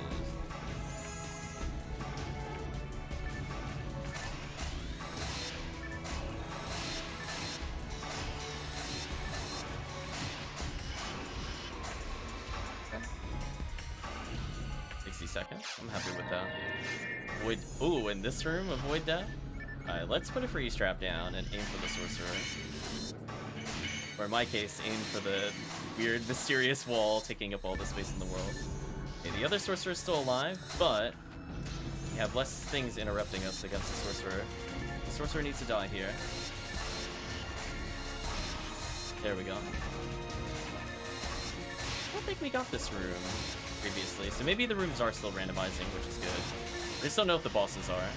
seconds. I'm happy with that. Void. Ooh, in this room, avoid death. Alright, let's put a freeze trap down and aim for the sorcerer. Or in my case, aim for the weird, mysterious wall taking up all the space in the world. Okay, the other sorcerer is still alive, but we have less things interrupting us against the sorcerer. The sorcerer needs to die here. There we go. I don't think we got this room previously, so maybe the rooms are still randomizing, which is good. I just don't know if the bosses are.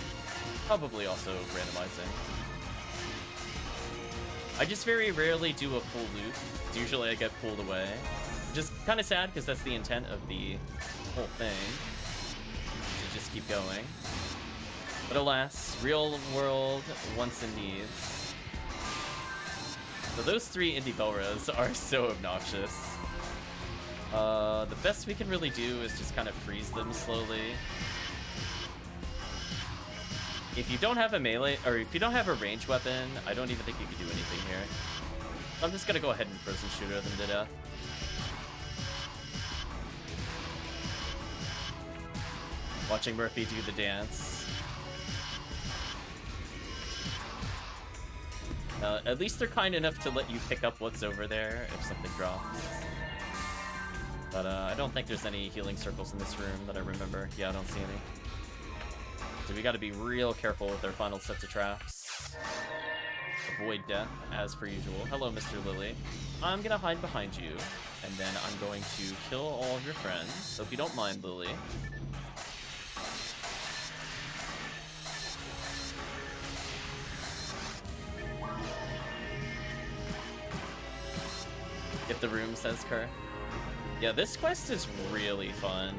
Probably also randomizing. I just very rarely do a full loop. Usually I get pulled away. Which is kind of sad, because that's the intent of the whole thing. To just keep going. But alas, real world wants and needs. So those 3 indie Belras are so obnoxious. The best we can really do is just kind of freeze them slowly. If you don't have a melee, or if you don't have a ranged weapon, I don't even think you can do anything here. I'm just gonna go ahead and frozen shooter them to death. Watching Murphy do the dance. At least they're kind enough to let you pick up what's over there if something drops. But I don't think there's any healing circles in this room that I remember. Yeah, I don't see any. So we gotta be real careful with our final sets of traps. Avoid death, as per usual. Hello, Mr. Lily. I'm gonna hide behind you, and then I'm going to kill all of your friends. Hope you don't mind, Lily. Get the room, says Kerr. Yeah, this quest is really fun.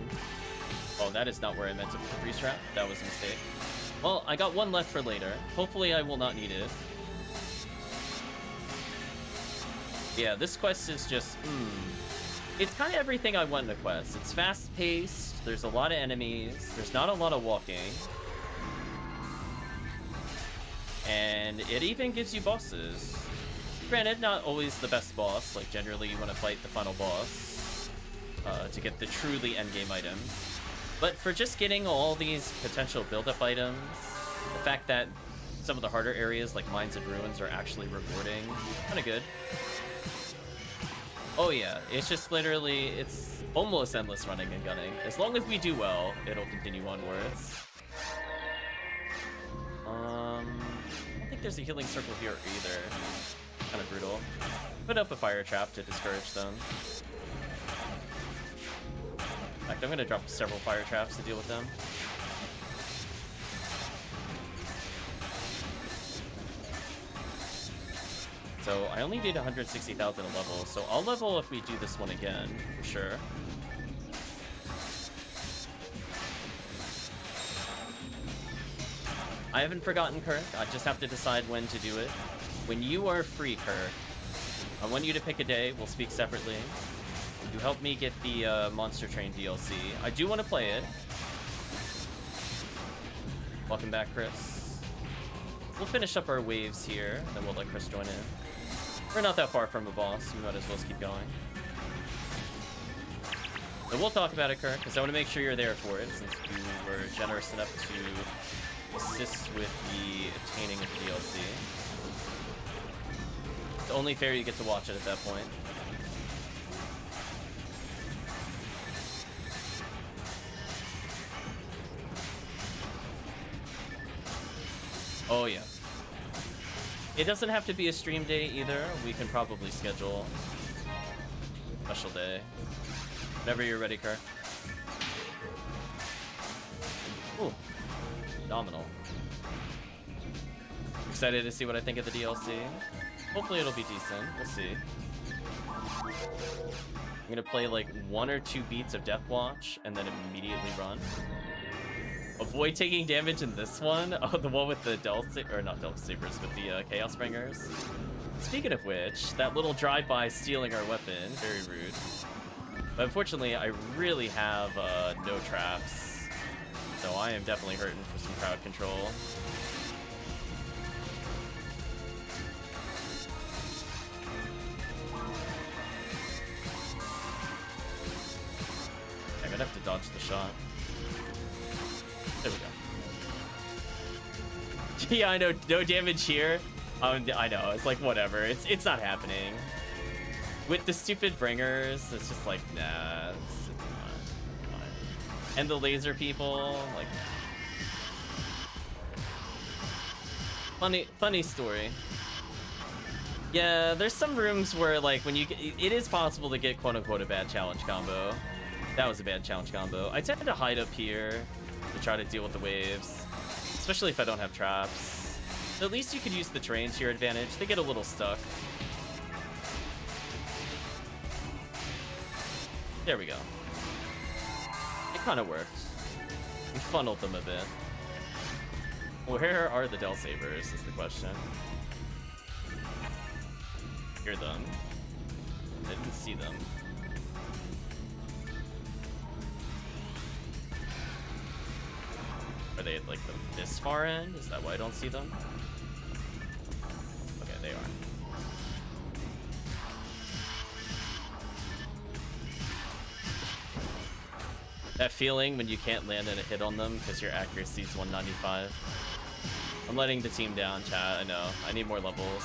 Oh, that is not where I meant to put the freeze trap. That was a mistake. Well, I got one left for later. Hopefully I will not need it. Yeah, this quest is just, it's kind of everything I want in a quest. It's fast-paced, there's a lot of enemies, there's not a lot of walking. And it even gives you bosses. Granted, not always the best boss, like generally you want to fight the final boss to get the truly endgame items. But for just getting all these potential build-up items, the fact that some of the harder areas like Mines and Ruins are actually rewarding, kind of good. Oh yeah, it's just literally, it's almost endless running and gunning. As long as we do well, it'll continue onwards. I don't think there's a healing circle here either. Kind of brutal. Put up a fire trap to discourage them. In fact, I'm gonna drop several fire traps to deal with them. So I only need 160,000 a level, so I'll level if we do this one again, for sure. I haven't forgotten, Kirk. I just have to decide when to do it. When you are free, Kirk, I want you to pick a day. We'll speak separately. You help me get the Monster Train DLC. I do want to play it. Welcome back, Chris. We'll finish up our waves here, then we'll let Chris join in. We're not that far from a boss, we might as well keep going. So we'll talk about it, Kirk, because I want to make sure you're there for it, since you were generous enough to assist with the obtaining of the DLC. It's only fair you get to watch it at that point. Oh yeah. It doesn't have to be a stream day either. We can probably schedule a special day. Whenever you're ready, Kirk. Ooh. Phenomenal. Excited to see what I think of the DLC. Hopefully it'll be decent. We'll see. I'm gonna play like 1 or 2 beats of Death Watch and then immediately run. Avoid taking damage in this one. Oh, the one with the or not Delta Sabers, but the Chaos Bringers. Speaking of which, that little drive-by stealing our weapon, very rude. But unfortunately, I really have no traps, so I am definitely hurting for some crowd control. I'm gonna have to dodge the shot. There we go. Yeah, I know, no damage here. I know, it's like, whatever. It's not happening. With the stupid bringers, it's just like, nah, it's not. And the laser people, like... Funny story. Yeah, there's some rooms where, like, when you get... It is possible to get, quote-unquote, a bad challenge combo. That was a bad challenge combo. I tend to hide up here to try to deal with the waves, especially if I don't have traps. At least you can use the train to your advantage. They get a little stuck. There we go. It kind of worked. We funneled them a bit. Where are the Del Sabers is the question. Hear them. I didn't see them. Are they at like this far end? Is that why I don't see them? Okay, they are. That feeling when you can't land in a hit on them because your accuracy is 195. I'm letting the team down, chat. I know. I need more levels.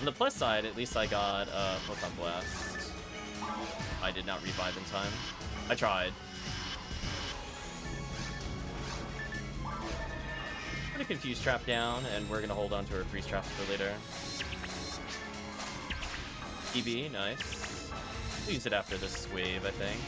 On the plus side, at least I got Photon Blast. I did not revive in time. I tried. Put a Confuse Trap down, and we're gonna hold on to our Freeze Traps for later. EB, nice. We'll use it after this wave, I think.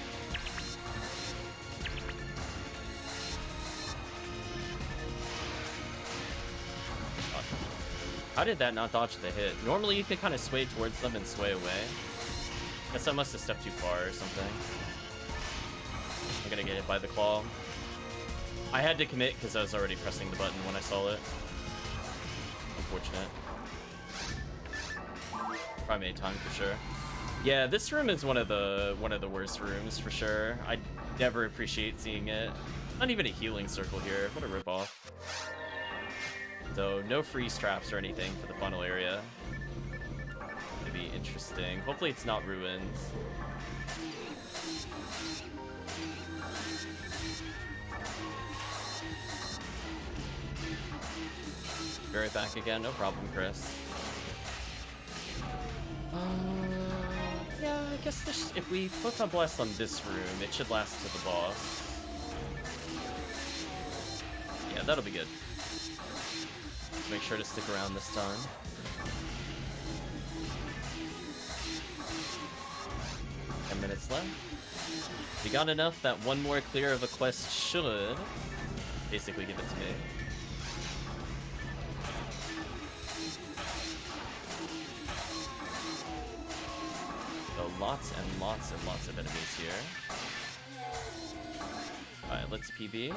How did that not dodge the hit? Normally you could kind of sway towards them and sway away. Guess I must have stepped too far or something. I'm gonna get hit by the claw. I had to commit because I was already pressing the button when I saw it. Unfortunate. Probably made time for sure. Yeah, this room is one of the worst rooms for sure. I never appreciate seeing it. Not even a healing circle here. What a ripoff. So no freeze traps or anything for the funnel area. It'd be interesting. Hopefully it's not ruins. Very back again, no problem, Chris. Yeah, I guess this, if we Photon Blast on this room, it should last to the boss. Yeah, that'll be good. Let's make sure to stick around this time. Minutes left. We got enough that one more clear of a quest should basically give it to me. So lots and lots and lots of enemies here. Alright, let's PB.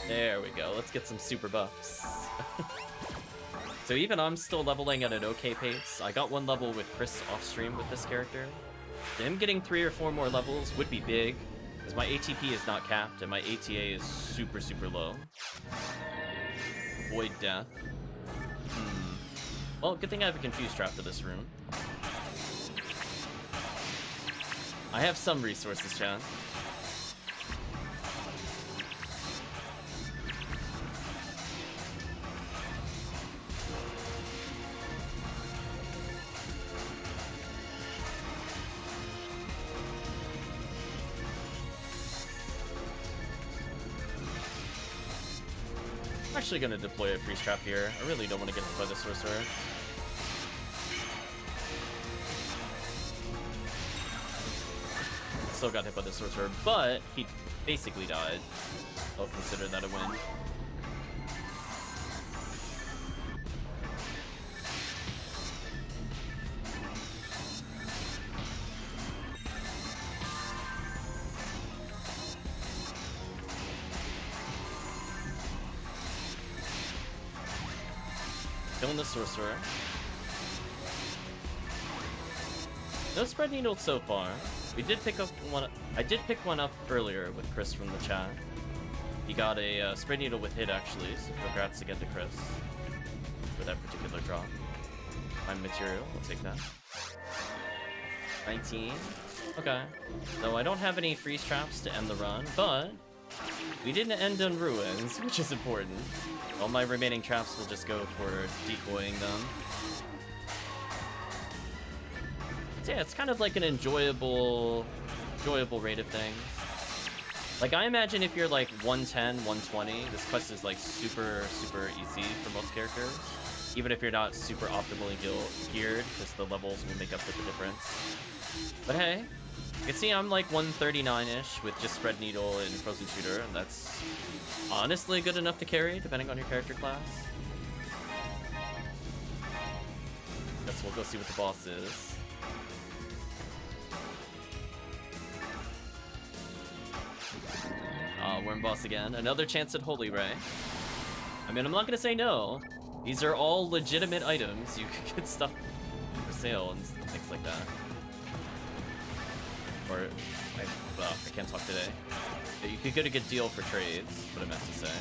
There we go. Let's get some super buffs. So even I'm still leveling at an okay pace. I got one level with Chris off stream with this character. So him getting 3 or 4 more levels would be big, because my ATP is not capped and my ATA is super, super low. Void death. Well, good thing I have a confuse trap for this room. I have some resources, chat. I'm actually going to deploy a freeze trap here. I really don't want to get hit by the sorcerer. Still got hit by the sorcerer, but he basically died. I'll consider that a win. Killing the sorcerer. No spread needle so far. We did pick up one. I did pick one up earlier with Chris from the chat. He got a spread needle with hit actually, so congrats again to Chris for that particular drop. Prime material, I'll take that. 19. Okay. So I don't have any freeze traps to end the run, but we didn't end on ruins, which is important. All my remaining traps will just go for decoying them. So yeah, it's kind of like an enjoyable rate of things. Like, I imagine if you're like 110, 120, this quest is like super, super easy for most characters. Even if you're not super optimally geared, because the levels will make up for the difference. But hey, you can see I'm like 139-ish with just Spread Needle and Frozen Shooter, and that's honestly good enough to carry, depending on your character class. Guess we'll go see what the boss is. Worm boss again. Another chance at Holy Ray. I mean, I'm not gonna say no. These are all legitimate items. You can get stuff for sale and things like that. Or, I can't talk today. You could get a good deal for trades, what I meant to say.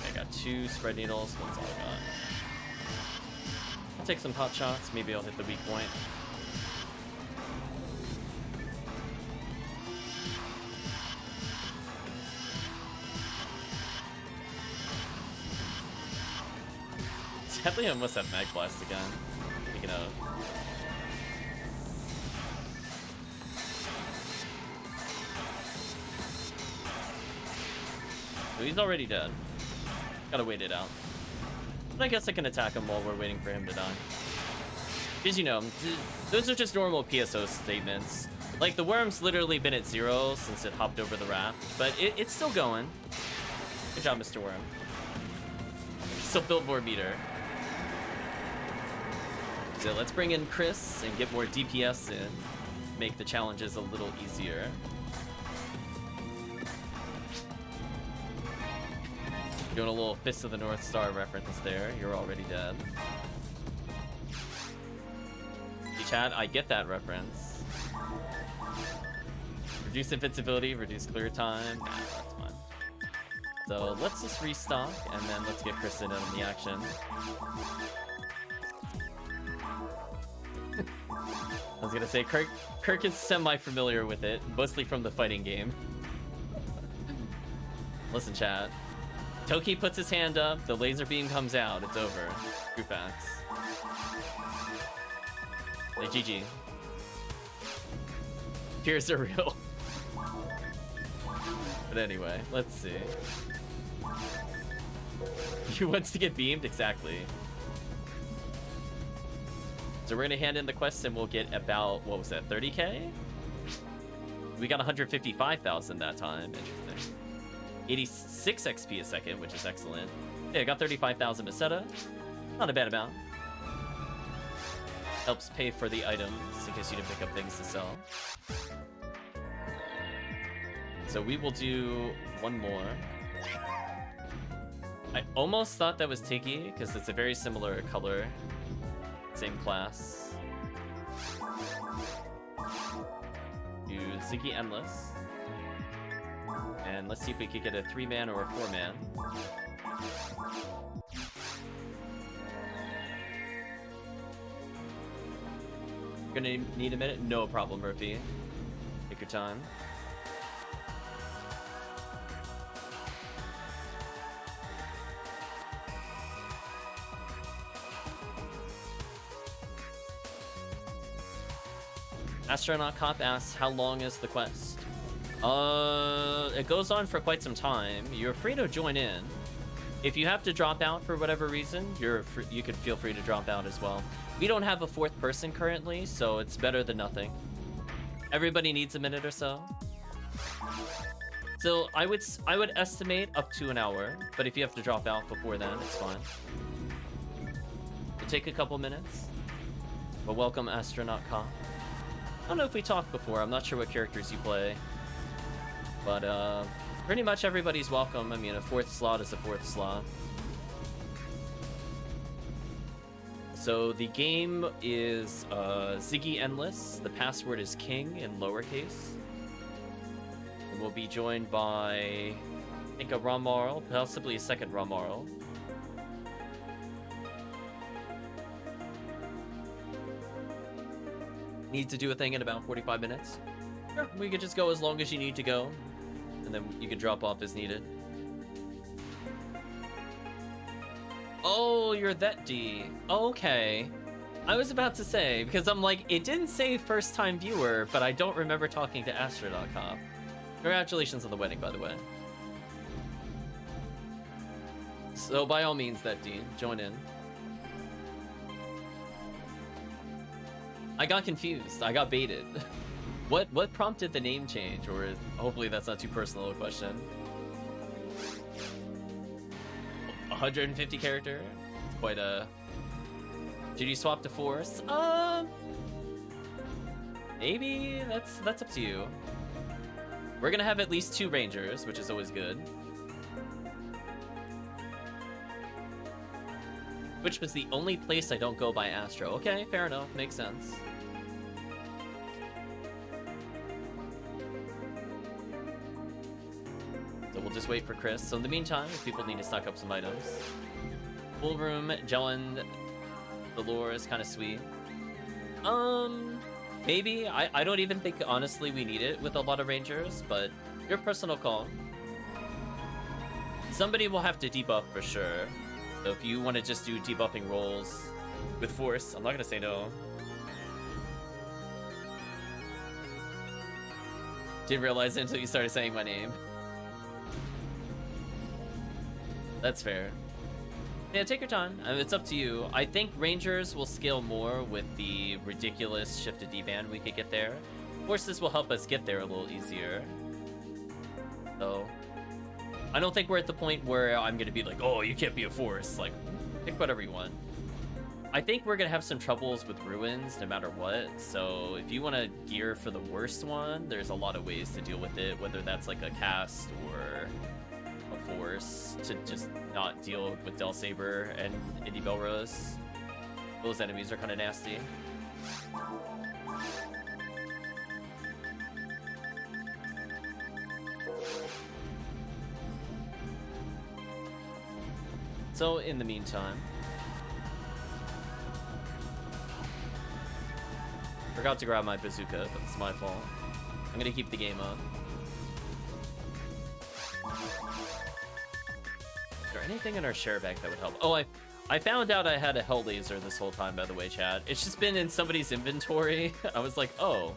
I got 2 spread needles, that's all I got. I'll take some pot shots, maybe I'll hit the weak point. Sadly, I must have Mag Blast again. Speaking of. So he's already dead. Gotta wait it out. But I guess I can attack him while we're waiting for him to die. Because, you know, those are just normal PSO statements. Like, the worm's literally been at 0 since it hopped over the raft, but it's still going. Good job, Mr. Worm. Still built more meter. So let's bring in Chris and get more DPS in. Make the challenges a little easier. Doing a little Fist of the North Star reference there. You're already dead. Hey, chat, I get that reference. Reduce invincibility, reduce clear time. Nah, that's fine. So let's just restock, and then let's get Chris in on the action. I was gonna say, Kirk is semi-familiar with it, mostly from the fighting game. Listen, chat. Toki puts his hand up, the laser beam comes out, it's over. True facts. Hey, GG. Tears are real. But anyway, let's see. He wants to get beamed? Exactly. So we're gonna hand in the quest and we'll get about, what was that, 30k? We got 155,000 that time, interesting. 86 XP a second, which is excellent. Yeah, I got 35,000 Meseta. Not a bad amount. Helps pay for the items in case you didn't pick up things to sell. So we will do one more. I almost thought that was Tiggy, because it's a very similar color. Same class. Do Ziggy Endless. And let's see if we could get a 3-man or a 4-man. Gonna need a minute? No problem, Murphy. Take your time. Astronautcop asks, how long is the quest? It goes on for quite some time. You're free to join in. If you have to drop out for whatever reason, you could feel free to drop out as well. We don't have a 4th person currently, so it's better than nothing. Everybody needs a minute or so. So I would estimate up to an hour, but if you have to drop out before then, it's fine. It'll take a couple minutes. But welcome, Astronautcop. I don't know if we talked before. I'm not sure what characters you play. But pretty much everybody's welcome. I mean, a 4th slot is a 4th slot. So the game is Ziggy Endless. The password is King in lowercase. And we'll be joined by, I think, a Ramarl, possibly a second Ramarl. Need to do a thing in about 45 minutes. Sure, we could just go as long as you need to go, and then you can drop off as needed. Oh, you're that D. Okay. I was about to say, because I'm like, it didn't say first time viewer, but I don't remember talking to Astronautcop. Congratulations on the wedding, by the way. So by all means, that D, join in. I got confused. I got baited. What prompted the name change? Or hopefully that's not too personal a question. 150 character? It's quite a... Did you swap to Force? Maybe that's up to you. We're gonna have at least 2 Rangers, which is always good. Which was the only place I don't go by Astro. Okay, fair enough. Makes sense. So we'll just wait for Chris. So in the meantime, if people need to stock up some items. Full room, Jelen, the lore is kind of sweet. Maybe. I don't even think, honestly, we need it with a lot of Rangers, but your personal call. Somebody will have to debuff for sure. So if you want to just do debuffing rolls with Force, I'm not going to say no. Didn't realize it until you started saying my name. That's fair. Yeah, take your time. I mean, it's up to you. I think Rangers will scale more with the ridiculous shifted D-band we could get there. Forces will help us get there a little easier. So, I don't think we're at the point where I'm going to be like, oh, you can't be a force. Like, pick whatever you want. I think we're going to have some troubles with ruins no matter what. So, if you want to gear for the worst one, there's a lot of ways to deal with it, whether that's like a cast or a force to just not deal with Del Saber and Indy Belrose. Those enemies are kind of nasty. So, in the meantime, forgot to grab my bazooka, but it's my fault. I'm gonna keep the game up. Is there anything in our share bag that would help? Oh, I found out I had a hell laser this whole time, by the way, chat. It's just been in somebody's inventory. I was like, oh,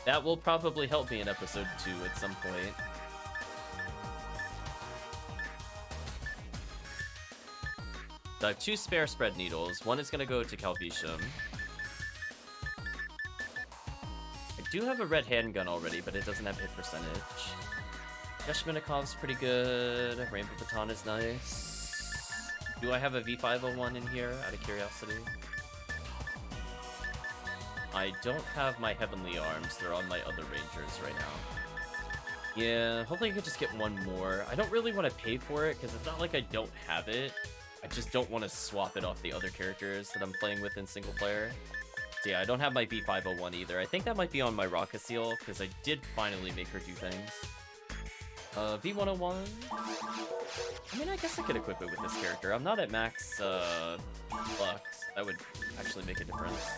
that will probably help me in episode 2 at some point. So I have 2 spare spread needles. One is going to go to Calvisham. I do have a red handgun already, but it doesn't have hit percentage. Yashminikov's pretty good. Rainbow Baton is nice. Do I have a V501 in here, out of curiosity? I don't have my Heavenly Arms. They're on my other Rangers right now. Yeah, hopefully I could just get one more. I don't really want to pay for it, because it's not like I don't have it. I just don't want to swap it off the other characters that I'm playing with in single player. So yeah, I don't have my V501 either. I think that might be on my Rocket Seal, because I did finally make her do things. V101? I mean, I guess I could equip it with this character. I'm not at max, Lux. That would actually make a difference.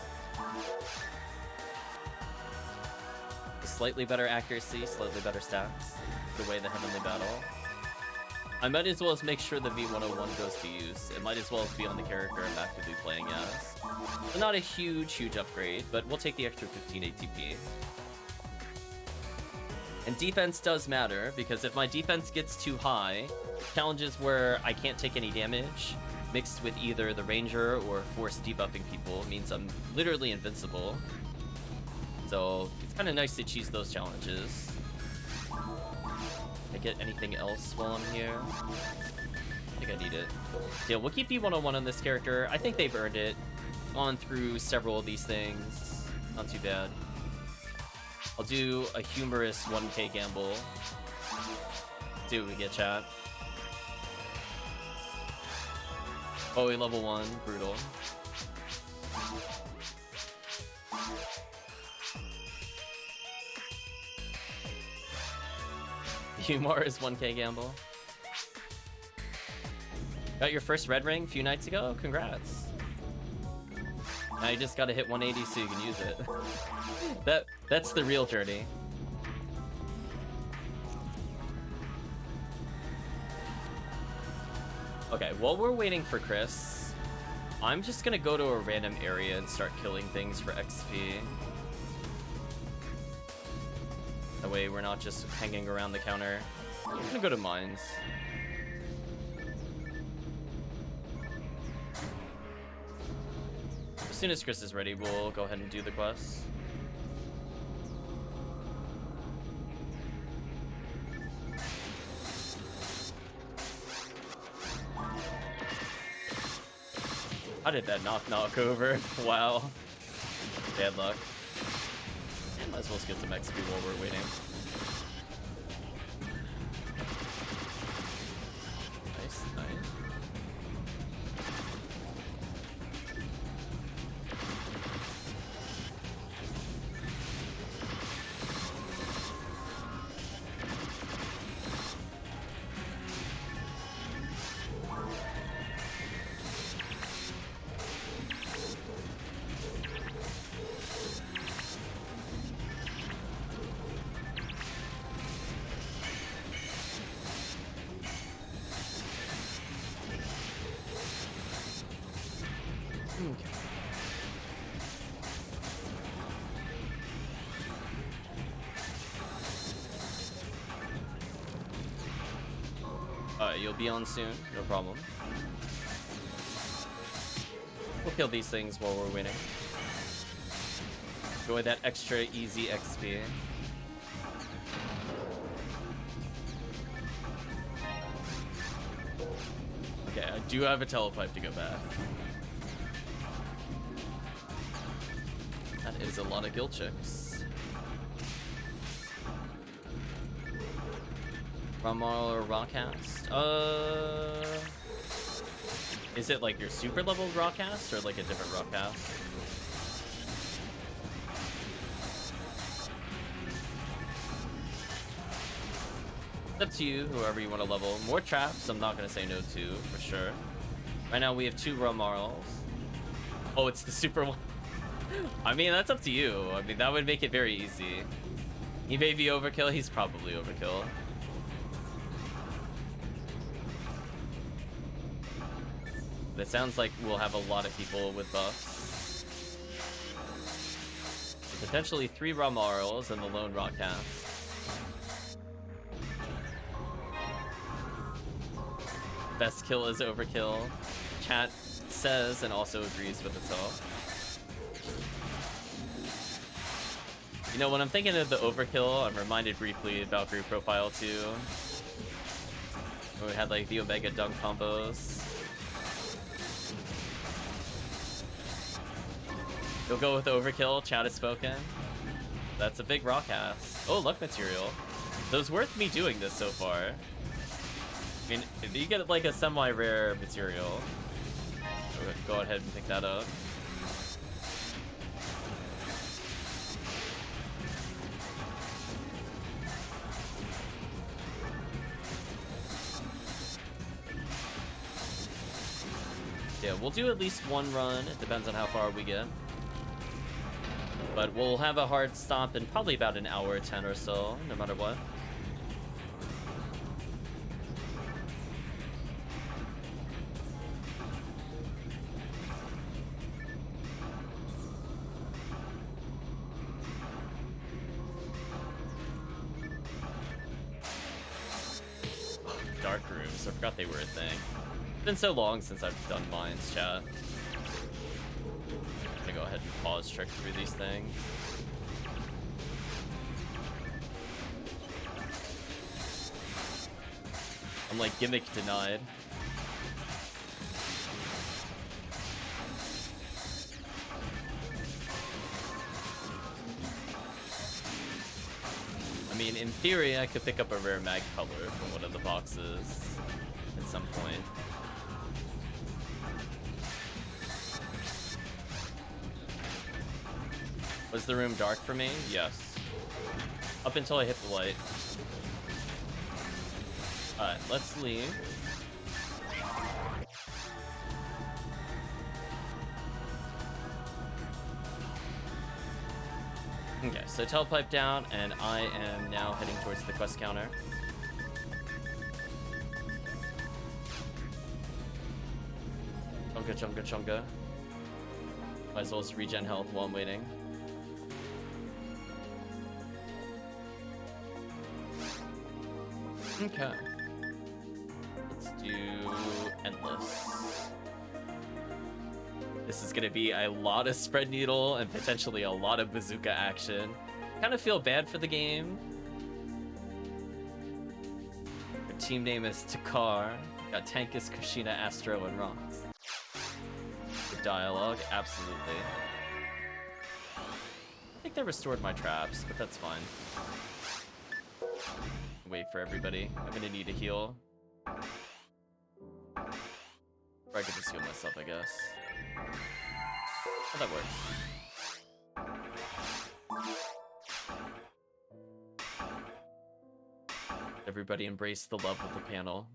Slightly better accuracy, slightly better stats. The way the Heavenly Battle. I might as well as make sure the V101 goes to use. It might as well as be on the character I'm actively playing as. So not a huge upgrade, but we'll take the extra 15 ATP. And defense does matter, because if my defense gets too high, challenges where I can't take any damage, mixed with either the Ranger or Force debuffing people, means I'm literally invincible. So it's kind of nice to choose those challenges. I get anything else while I'm here? I think I need it. Yeah, we'll keep V101 on this character. I think they've earned it. Gone through several of these things. Not too bad. I'll do a humorous 1k gamble. See what we get, chat. Bowie level 1, brutal. Humor is 1k gamble. Got your first red ring a few nights ago? Congrats. Now you just gotta hit 180 so you can use it. That's the real journey. Okay, while we're waiting for Chris, I'm just gonna go to a random area and start killing things for XP. That way we're not just hanging around the counter. I'm gonna go to mines. As soon as Chris is ready, we'll go ahead and do the quest. How did that knock over? Wow. Bad luck. Might as well get some XP while we're waiting. Nice, nice. Alright, you'll be on soon. No problem. We'll kill these things while we're waiting. Enjoy that extra easy XP. Okay, I do have a telepipe to go back. That is a lot of guild chicks. Ramal or Rawcast? Is it like your super level Rawcast or like a different Rawcast? It's up to you, whoever you want to level. More traps, I'm not going to say no to, for sure. Right now we have 2 Ramals. Oh, it's the super one. I mean, that's up to you. I mean, that would make it very easy. He may be overkill, he's probably overkill. But it sounds like we'll have a lot of people with buffs. Potentially 3 Ramarls and the lone Rawcast. Best kill is overkill. Chat says and also agrees with itself. You know, when I'm thinking of the overkill, I'm reminded briefly about Group Profile 2. When we had like the Omega dunk combos. You'll go with overkill, chat has spoken. That's a big Rawcast. Oh, luck material. So it's worth me doing this so far. I mean, if you get like a semi-rare material, go ahead and pick that up. Yeah, we'll do at least one run. It depends on how far we get. But we'll have a hard stop in probably about an hour 10 or so, no matter what. Oh, dark rooms. I forgot they were a thing. It's been so long since I've done mines, chat. I'm gonna go ahead and pause check through these things. I'm like gimmick denied. I mean, in theory, I could pick up a rare mag color from one of the boxes at some point. Was the room dark for me? Yes. Up until I hit the light. Alright, let's leave. Okay, so telepipe down, and I am now heading towards the quest counter. Chunga, chunga, chunga. Might as well just regen health while I'm waiting. Okay. Let's do endless. This is gonna be a lot of spread needle and potentially a lot of bazooka action. Kind of feel bad for the game. Our team name is Takar. Got Tankus, Kushina, Astro, and Rox. Good dialogue, absolutely. I think they restored my traps, but that's fine. Wait for everybody. I'm gonna need a heal. Or I could just heal myself, I guess. Oh, that works. Everybody embrace the love of the panel.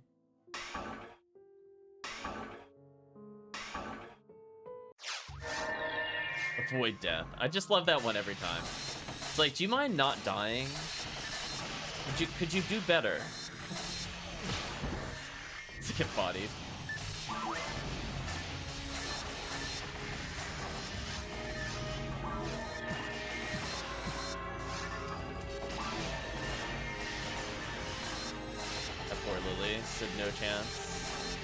Avoid death. I just love that one every time. It's like, do you mind not dying? Could you do better? To get bodied. That poor Lily. said no chance.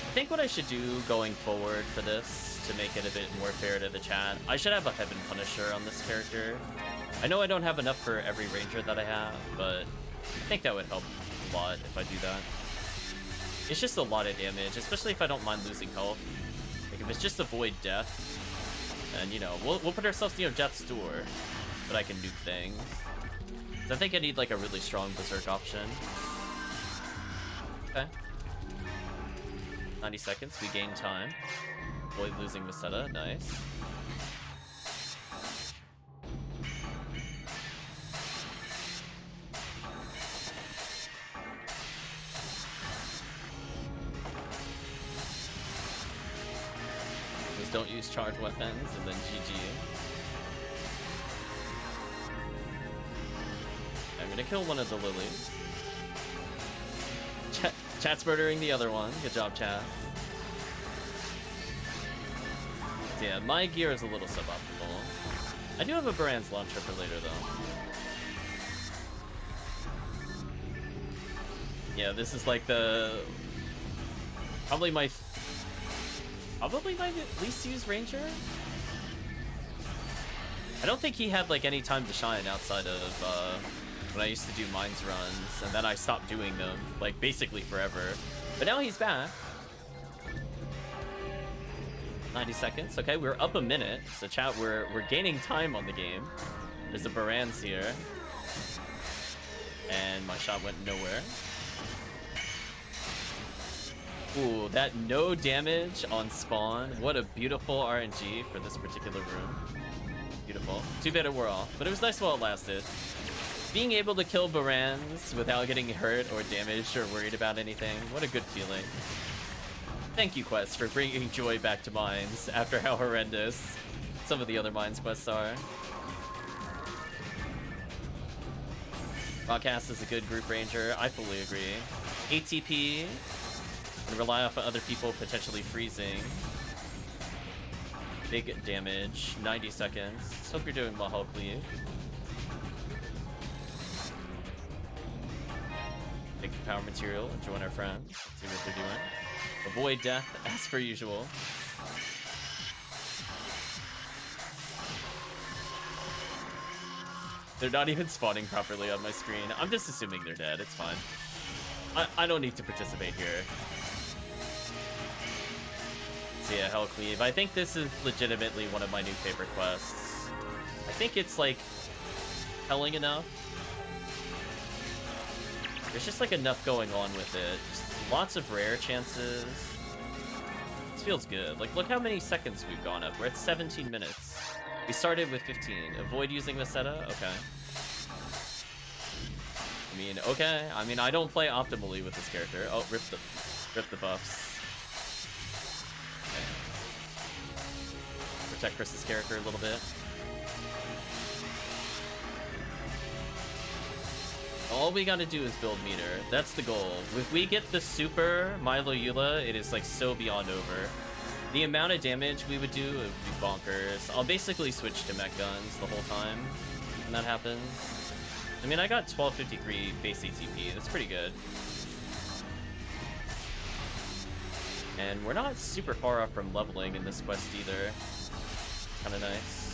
I think what I should do going forward for this, to make it a bit more fair to the chat, I should have a Heaven Punisher on this character. I know I don't have enough for every ranger that I have, but I think that would help a lot if I do that. It's just a lot of damage, especially if I don't mind losing health. Like if it's just avoid death, and you know, we'll put ourselves near death's door, but I can nuke things. So I think I need like a really strong berserk option. Okay. 90 seconds, we gain time. Avoid losing Masetta, nice. Just don't use charged weapons, and then GG. I'm gonna kill one of the lilies. Chat's murdering the other one. Good job, chat. So yeah, my gear is a little suboptimal. I do have a Baran's launcher for later, though. Yeah, this is like the... Probably my least used ranger? I don't think he had like any time to shine outside of when I used to do mines runs, and then I stopped doing them, like basically forever. But now he's back. 90 seconds. Okay, we're up a minute. So chat, we're gaining time on the game. There's a Baran's here. And my shot went nowhere. Ooh, that no damage on spawn. What a beautiful RNG for this particular room. Beautiful. Too bad it wore off, but it was nice while it lasted. Being able to kill Baran's without getting hurt or damaged or worried about anything. What a good feeling. Thank you, Quest, for bringing joy back to mines after how horrendous some of the other mines quests are. Rockcast is a good group ranger. I fully agree. ATP. And rely off of other people potentially freezing. Big damage. 90 seconds. Hope you're doing well, Hulk Cleave. Take the power material and join our friends. See what they're doing. Avoid death as per usual. They're not even spawning properly on my screen. I'm just assuming they're dead. It's fine. I don't need to participate here. So yeah, Hell Cleave. I think this is legitimately one of my new favorite quests. I think it's like telling enough. There's just like enough going on with it. Just lots of rare chances. This feels good. Like, look how many seconds we've gone up. We're at 17 minutes. We started with 15. Avoid using Masetta? Okay. I mean, I don't play optimally with this character. Oh, rip the buffs. Okay. Protect Chris's character a little bit. All we gotta do is build meter. That's the goal. If we get the super Milo Eula, it is like so beyond over. The amount of damage we would do would be bonkers. I'll basically switch to mech guns the whole time when that happens. I mean, I got 1253 base ATP. That's pretty good. And we're not super far off from leveling in this quest either. Kind of nice.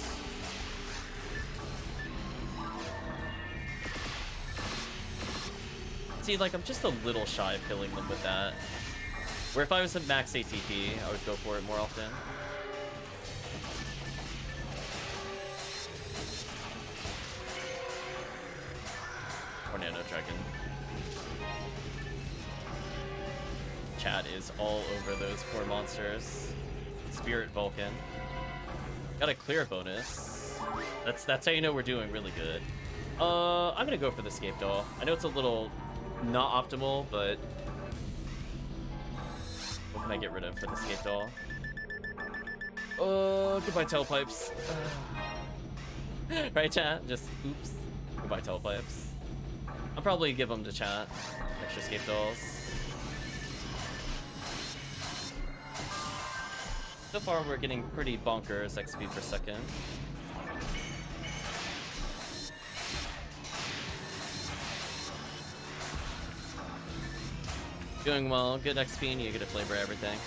See, like, I'm just a little shy of killing them with that. Where if I was at max ATP, I would go for it more often. Or Nano Dragon. Chat is all over those poor monsters. Spirit Vulcan. Got a clear bonus. That's how you know we're doing really good. I'm gonna go for the Scape Doll. I know it's a little not optimal, but what can I get rid of for the Scape Doll? Goodbye Tailpipes. Right, chat? Just oops. Goodbye Tailpipes. I'll probably give them to chat. Extra Scape Dolls. So far, we're getting pretty bonkers XP per second. Doing well, good XP, and you get a flavor of everything.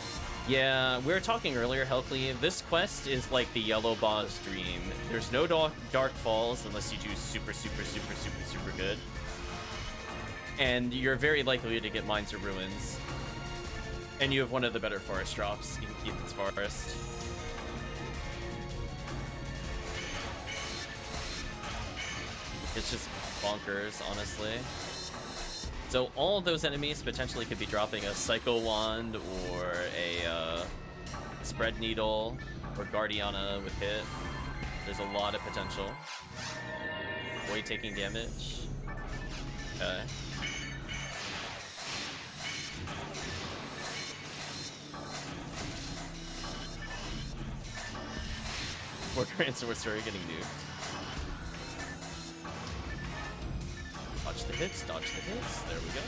Yeah, we were talking earlier, Healthly. This quest is like the yellow boss dream. There's no dark falls unless you do super good. And you're very likely to get Mines or Ruins. And you have one of the better forest drops in Keithan's Forest. It's just bonkers, honestly. So all of those enemies potentially could be dropping a Psycho Wand or a Spread Needle or Guardiana with hit. There's a lot of potential. Void taking damage. Okay. Warrior and Sorcerer getting nuked. Dodge the hits, dodge the hits. There we go.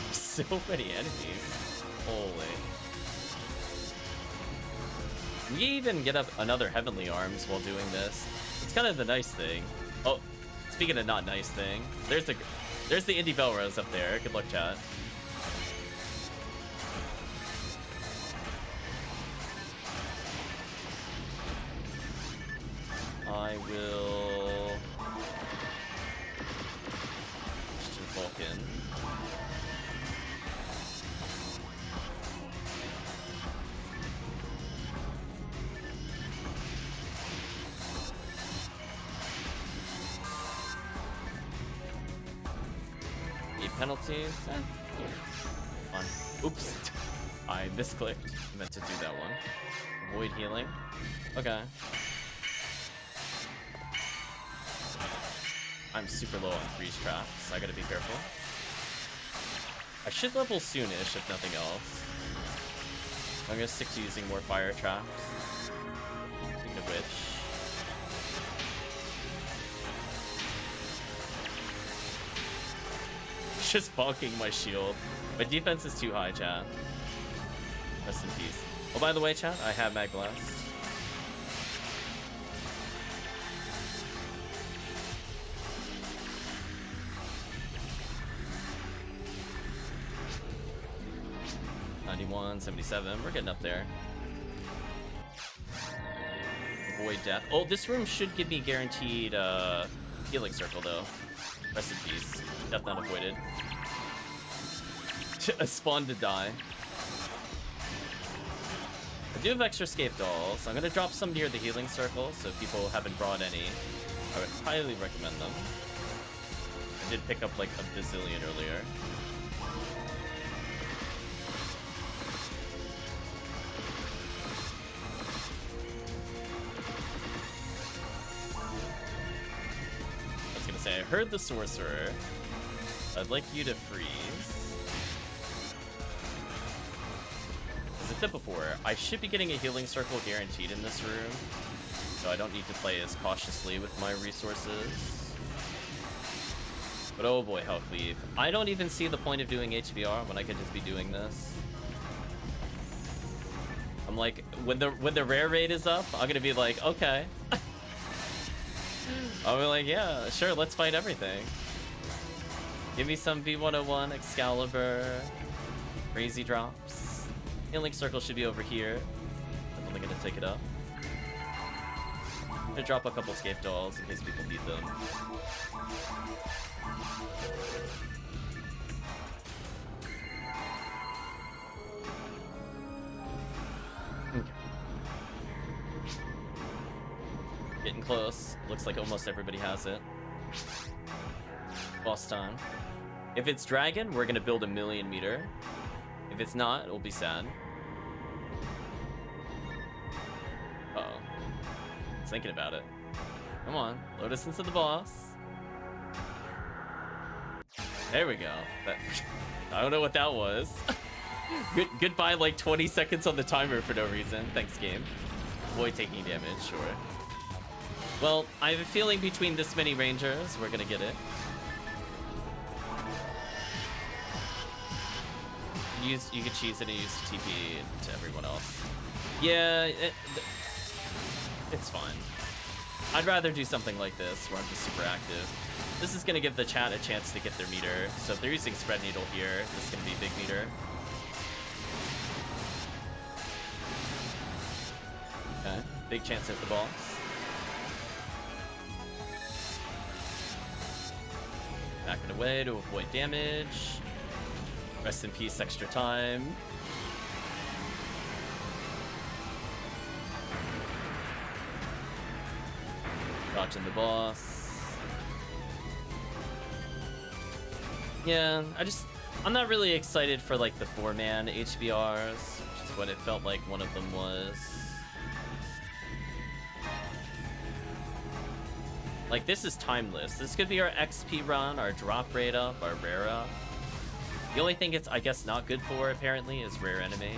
There's so many enemies. Holy. We even get up another Heavenly Arms while doing this. It's kind of the nice thing. Oh, speaking of not nice thing, there's the Indie Belrose up there. Good luck, chat. I will Christian Vulcan. Any penalties? Fun. Oops. I misclicked. I meant to do that one. Avoid healing. Okay. I'm super low on freeze traps. I gotta be careful. I should level soonish, if nothing else. I'm gonna stick to using more fire traps. Speaking of which. Just bonking my shield. My defense is too high, chat. Rest in peace. Oh, by the way, chat, I have Mag Blast. We're getting up there. Avoid death. Oh, this room should give me guaranteed healing circle though. Rest in peace. Death not avoided. A spawn to die. I do have extra scape dolls, so I'm gonna drop some near the healing circle, so if people haven't brought any, I would highly recommend them. I did pick up like a bazillion earlier. I heard the Sorcerer. I'd like you to freeze. As I said before, I should be getting a healing circle guaranteed in this room, so I don't need to play as cautiously with my resources. But oh boy, health leave. I don't even see the point of doing HBR when I could just be doing this. I'm like, when the rare rate is up, I'm gonna be like, okay. I'll be like, yeah, sure, let's fight everything. Give me some V101, Excalibur, crazy drops. Healing circle should be over here. Definitely gonna take it up. I'm gonna drop a couple scape dolls in case people need them. Getting close. Looks like almost everybody has it. Boss time. If it's dragon, we're gonna build a 1,000,000 meter. If it's not, it'll be sad. Uh-oh. I was thinking about it. Come on, load us into the boss. There we go. I don't know what that was. Goodbye like 20 seconds on the timer for no reason. Thanks, game. Avoid taking damage, sure. Well, I have a feeling between this many rangers, we're gonna get it. You could cheese it and use TP to everyone else. Yeah, it's fine. I'd rather do something like this where I'm just super active. This is gonna give the chat a chance to get their meter. So if they're using spread needle here, this is gonna be big meter. Okay, big chance to hit the boss. Backing away to avoid damage. Rest in peace, extra time. Dodging the boss. Yeah, I'm not really excited for like the 4-man HBRs, which is what it felt like one of them was. Like, this is timeless. This could be our XP run, our drop rate up, our rare up. The only thing it's, I guess, not good for, apparently, is rare enemy.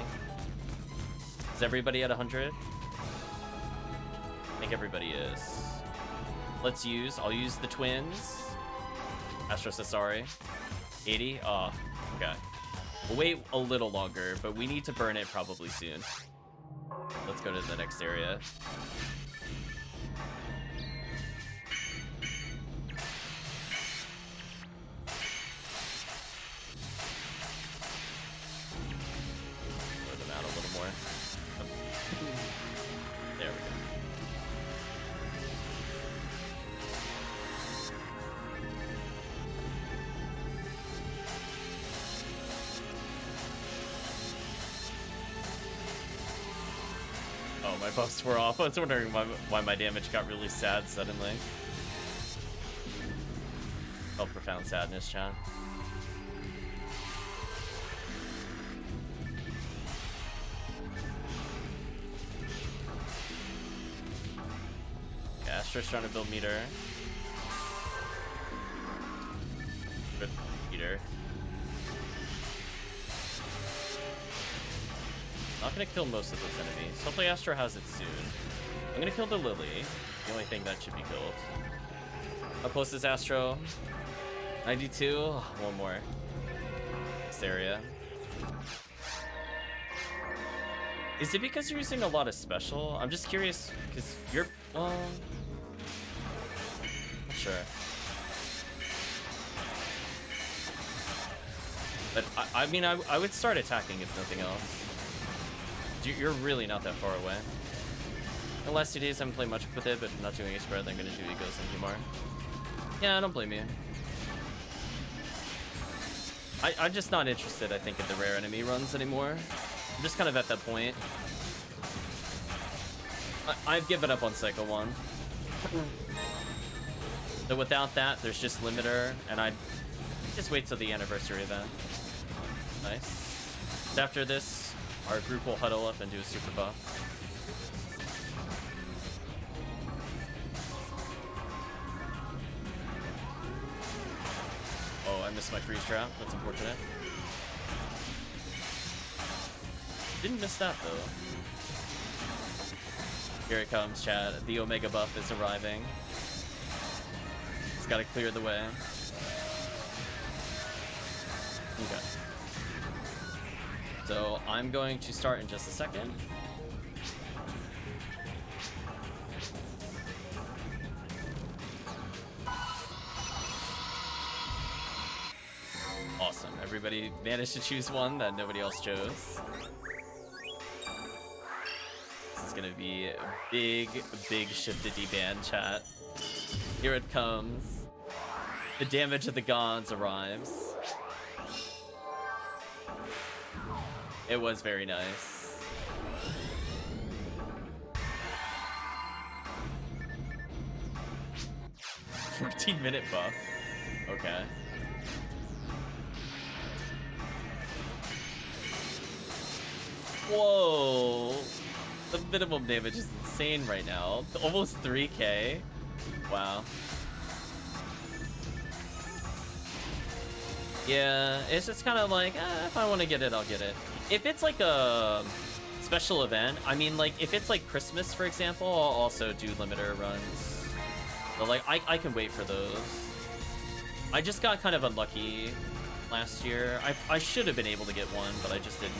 Is everybody at 100? I think everybody is. I'll use the twins. Astro says sorry. 80? Oh, okay. We'll wait a little longer, but we need to burn it probably soon. Let's go to the next area. There we go. Oh, my buffs were off. I was wondering why my damage got really sad suddenly. Oh, profound sadness, chat. Astro's trying to build meter. Good meter. Not gonna kill most of those enemies. Hopefully Astro has it soon. I'm gonna kill the Lily. The only thing that should be killed. How close is Astro? 92? Oh, one more. This area. Is it because you're using a lot of special? I'm just curious, because you're... well... not sure. But, I mean, I would start attacking if nothing else. You're really not that far away. The last 2 days I haven't played much with it, but I'm not doing a spread. I'm going to do Egos and Humar. Yeah, I don't blame you. I'm just not interested, I think, in the rare enemy runs anymore. I'm just kind of at that point. I've given up on Cycle 1. So without that, there's just Limiter, and I'd just wait till the anniversary event. Nice. After this, our group will huddle up and do a super buff. Oh, I missed my freeze trap. That's unfortunate. Didn't miss that, though. Here it comes, chat. The Omega buff is arriving. It's got to clear the way. Okay. So I'm going to start in just a second. Awesome. Everybody managed to choose one that nobody else chose. This is going to be a big shift to D-band, chat. Here it comes. The damage of the gods arrives. It was very nice. "14-minute buff." Okay. Whoa! The minimum damage is insane right now. Almost 3k. Wow. Yeah, it's just kind of like, if I want to get it, I'll get it. If it's like a special event, I mean, like, if it's like Christmas, for example, I'll also do limiter runs. But, like, I can wait for those. I just got kind of unlucky last year. I should have been able to get one, but I just didn't.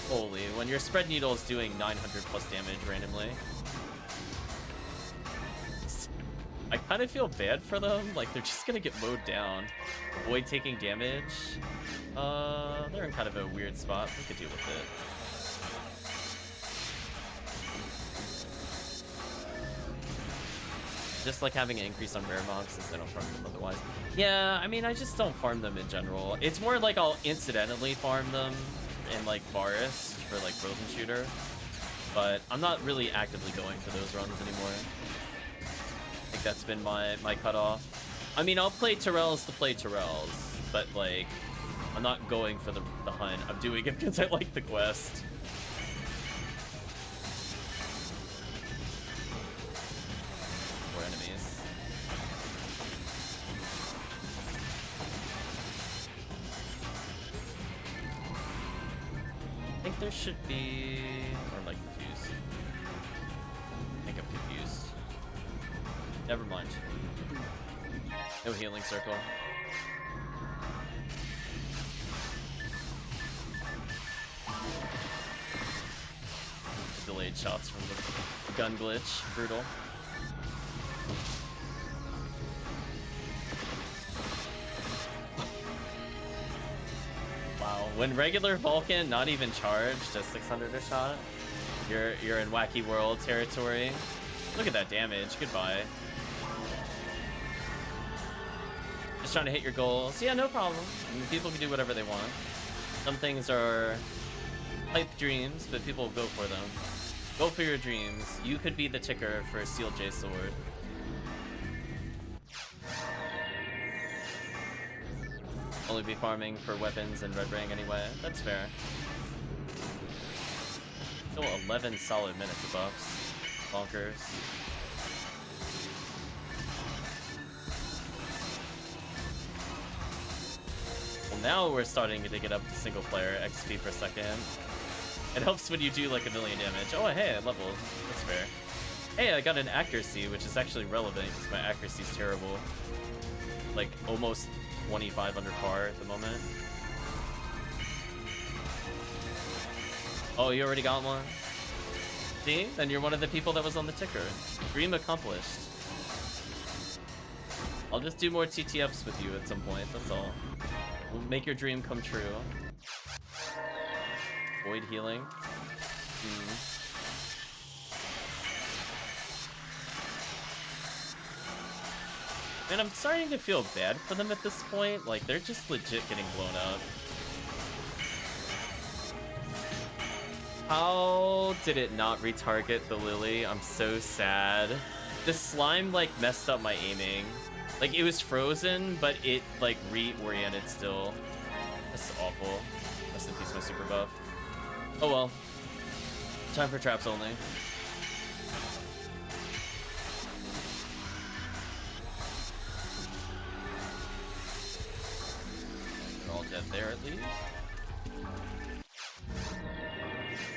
Holy, when your spread needle is doing 900 plus damage randomly. I kind of feel bad for them. Like, they're just gonna get mowed down. Avoid taking damage. They're in kind of a weird spot. We could deal with it. Just like having an increase on rare mobs since I don't farm them otherwise. Yeah, I mean, I just don't farm them in general. It's more like I'll incidentally farm them in like Forest for like Frozen Shooter. But I'm not really actively going for those runs anymore. I think that's been my cutoff. I mean, I'll play Terrells to play Terrells, but like, I'm not going for the hunt. I'm doing it because I like the quest. More enemies. I think there should be, or like confused. I think I'm confused. Never mind. No healing circle. Delayed shots from the gun glitch. Brutal. Wow. When regular Vulcan, not even charged, a 600 a shot, you're in wacky world territory. Look at that damage. Goodbye. Just trying to hit your goals. Yeah, no problem. I mean, people can do whatever they want. Some things are pipe dreams, but people go for them. Go for your dreams. You could be the ticker for a Steel J sword. Only be farming for weapons and red ring anyway. That's fair. Still 11 solid minutes of buffs. Bonkers. Well, now we're starting to get up to single player XP per second. It helps when you do like 1 million damage. Oh, hey, I leveled. That's fair. Hey, I got an accuracy, which is actually relevant because my accuracy is terrible. Like almost 25 under par at the moment. Oh, you already got one? See? Then you're one of the people that was on the ticker. Dream accomplished. I'll just do more TTFs with you at some point, that's all. We'll make your dream come true. Void healing. And I'm starting to feel bad for them at this point. Like, they're just legit getting blown up. How did it not retarget the Lily? I'm so sad. This slime, like, messed up my aiming. Like, it was frozen, but it, like, reoriented still. That's awful. Rest in peace, my super buff. Oh well. Time for traps only. They're all dead there at least.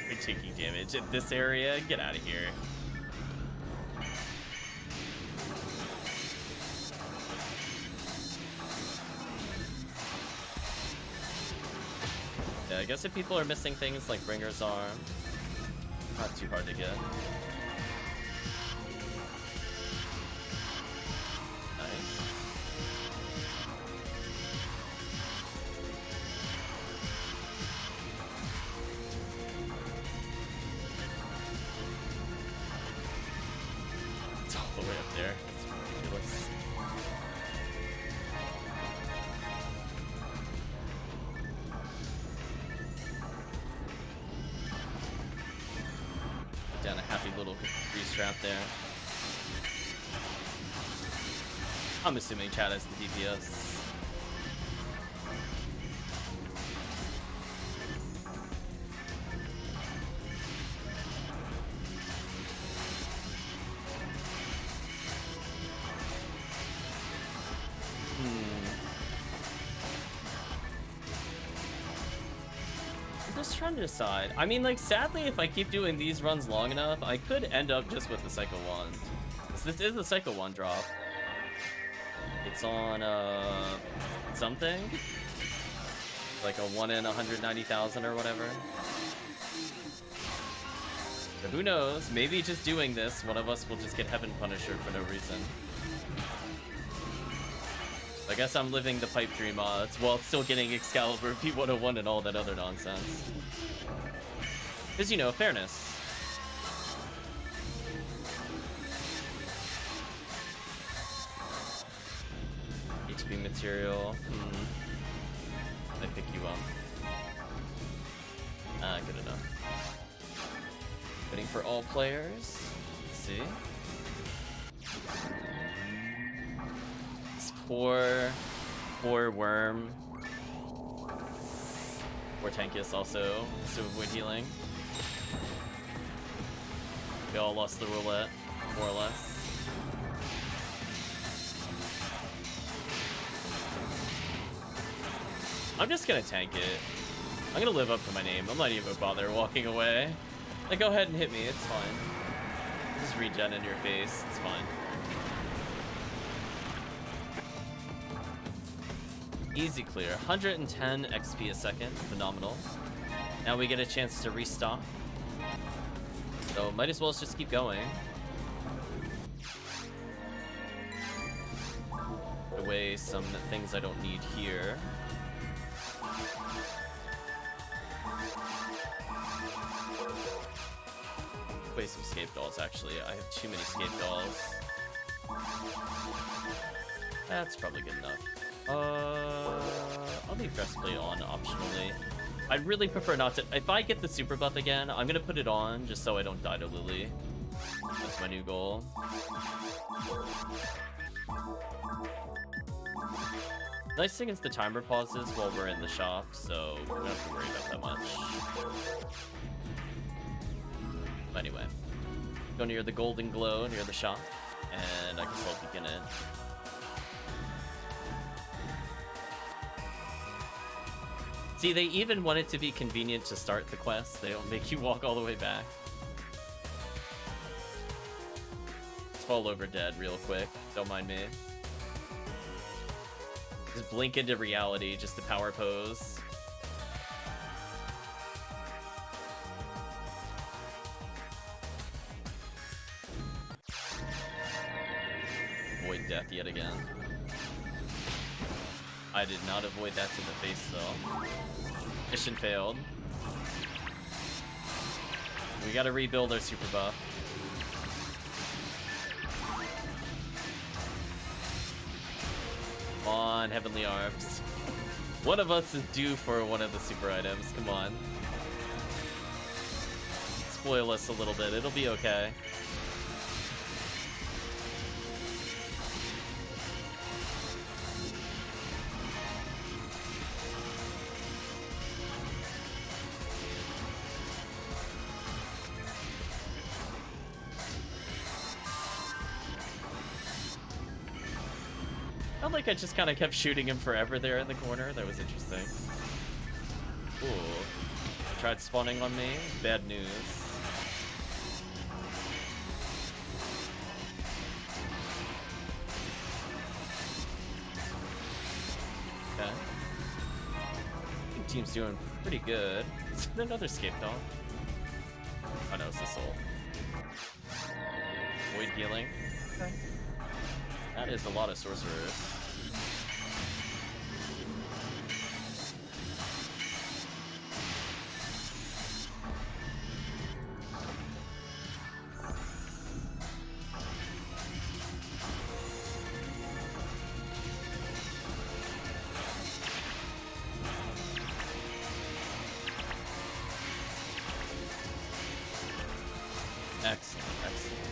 You're taking damage in this area? Get out of here. Yeah, I guess if people are missing things like Bringer's Arm, not too hard to get. Nice. It's all the way up there. It's ridiculous. Down a happy little grease trap there. I'm assuming chat has the DPS. Trying to decide. I mean, like, sadly, if I keep doing these runs long enough, I could end up just with the Psycho Wand. This is the Psycho Wand drop. It's on, something? Like a 1 in 190,000 or whatever. But who knows? Maybe just doing this, one of us will just get Heaven Punisher for no reason. I guess I'm living the pipe dream odds while still getting Excalibur, P101, and all that other nonsense. Because, you know, fairness. HP material. I pick you up. Good enough. Waiting for all players. Let's see. This poor worm. Poor Tankus also. So avoid healing. We all lost the roulette, more or less. I'm just gonna tank it. I'm gonna live up to my name. I'm not even bother walking away. Like, go ahead and hit me, it's fine. Just regen in your face, it's fine. Easy clear, 110 XP a second, phenomenal. Now we get a chance to restock. So might as well just keep going. Put away some things I don't need here. Away some scape dolls, actually. I have too many scape dolls. That's probably good enough. I'll leave breastplate on optionally. I'd really prefer not to. If I get the super buff again, I'm gonna put it on just so I don't die to Lily. That's my new goal. Nice thing is the timer pauses while we're in the shop, so we don't have to worry about that much. But anyway, go near the golden glow near the shop, and I can still begin it. See, they even want it to be convenient to start the quest. They don't make you walk all the way back. Let's fall over dead real quick. Don't mind me. Just blink into reality, just the power pose. Avoid death yet again. I did not avoid that to the face, though. Mission failed. We gotta rebuild our super buff. Come on, Heavenly Arms. One of us is due for one of the super items. Come on. Spoil us a little bit. It'll be okay. Like I just kind of kept shooting him forever there in the corner. That was interesting. Ooh. Tried spawning on me. Bad news. Okay. I think team's doing pretty good. Is there another scape doll? Oh no, it's the soul. Void healing. Okay. That is a lot of sorcerers. Excellent, excellent.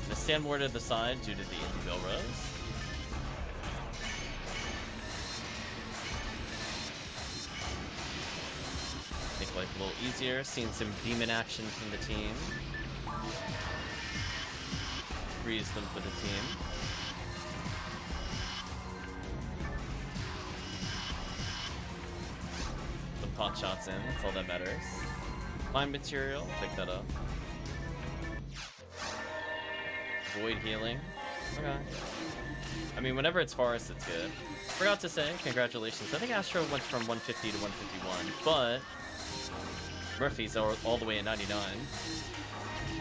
Gonna stand more to the side due to the Intel Rose. Make life a little easier. Seeing some demon action from the team. Freeze them for the team. Pot shots in, that's all that matters. Mind material, pick that up. Void healing. Okay. I mean, whenever it's forest, it's good. Forgot to say, congratulations. I think Astro went from 150 to 151, but Murphy's all the way at 99.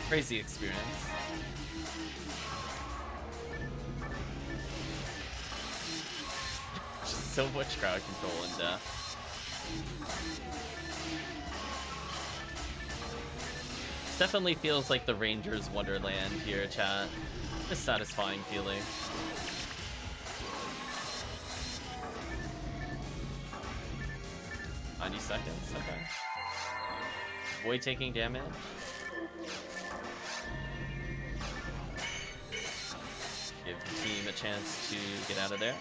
Crazy experience. Just so much crowd control and death. This definitely feels like the Rangers Wonderland here, chat. A satisfying feeling. Seconds, okay. Void taking damage. Give the team a chance to get out of there.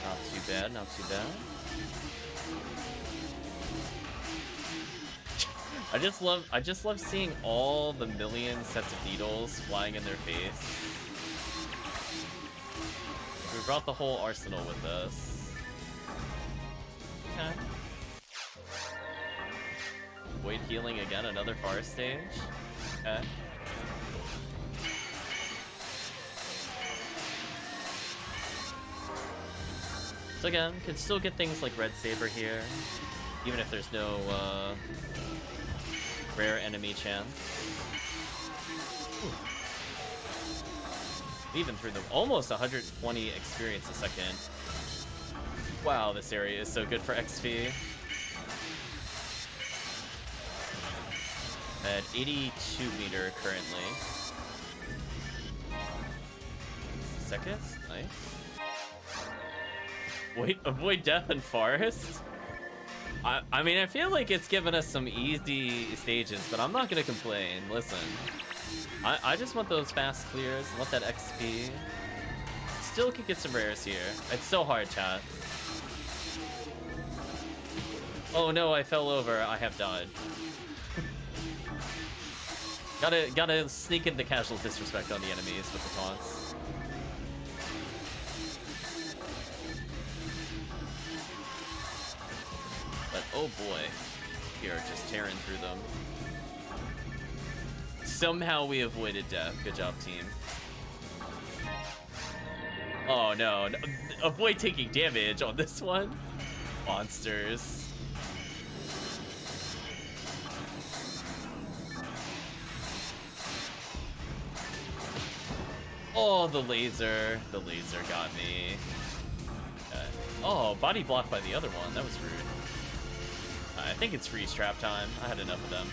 Not too bad, not too bad. I just love seeing all the million sets of needles flying in their face. We brought the whole arsenal with us. Okay. Void healing again, another far stage. Okay. So again, can still get things like Red Saber here, even if there's no rare enemy chance. Ooh. Even through them, almost 120 experience a second. Wow, this area is so good for XP. At 82 meter currently. Seconds, nice. Wait, avoid death and forest? I mean, I feel like it's given us some easy stages, but I'm not gonna complain. Listen, I just want those fast clears, I want that XP. Still could get some rares here. It's so hard, chat. Oh no, I fell over. I have died. Gotta sneak in the casual disrespect on the enemies with the taunts. But oh boy, we are just tearing through them. Somehow we avoided death. Good job, team. Oh no, avoid taking damage on this one. Monsters. Oh, the laser got me. Okay. Oh, body blocked by the other one. That was rude. I think it's freeze trap time. I had enough of them.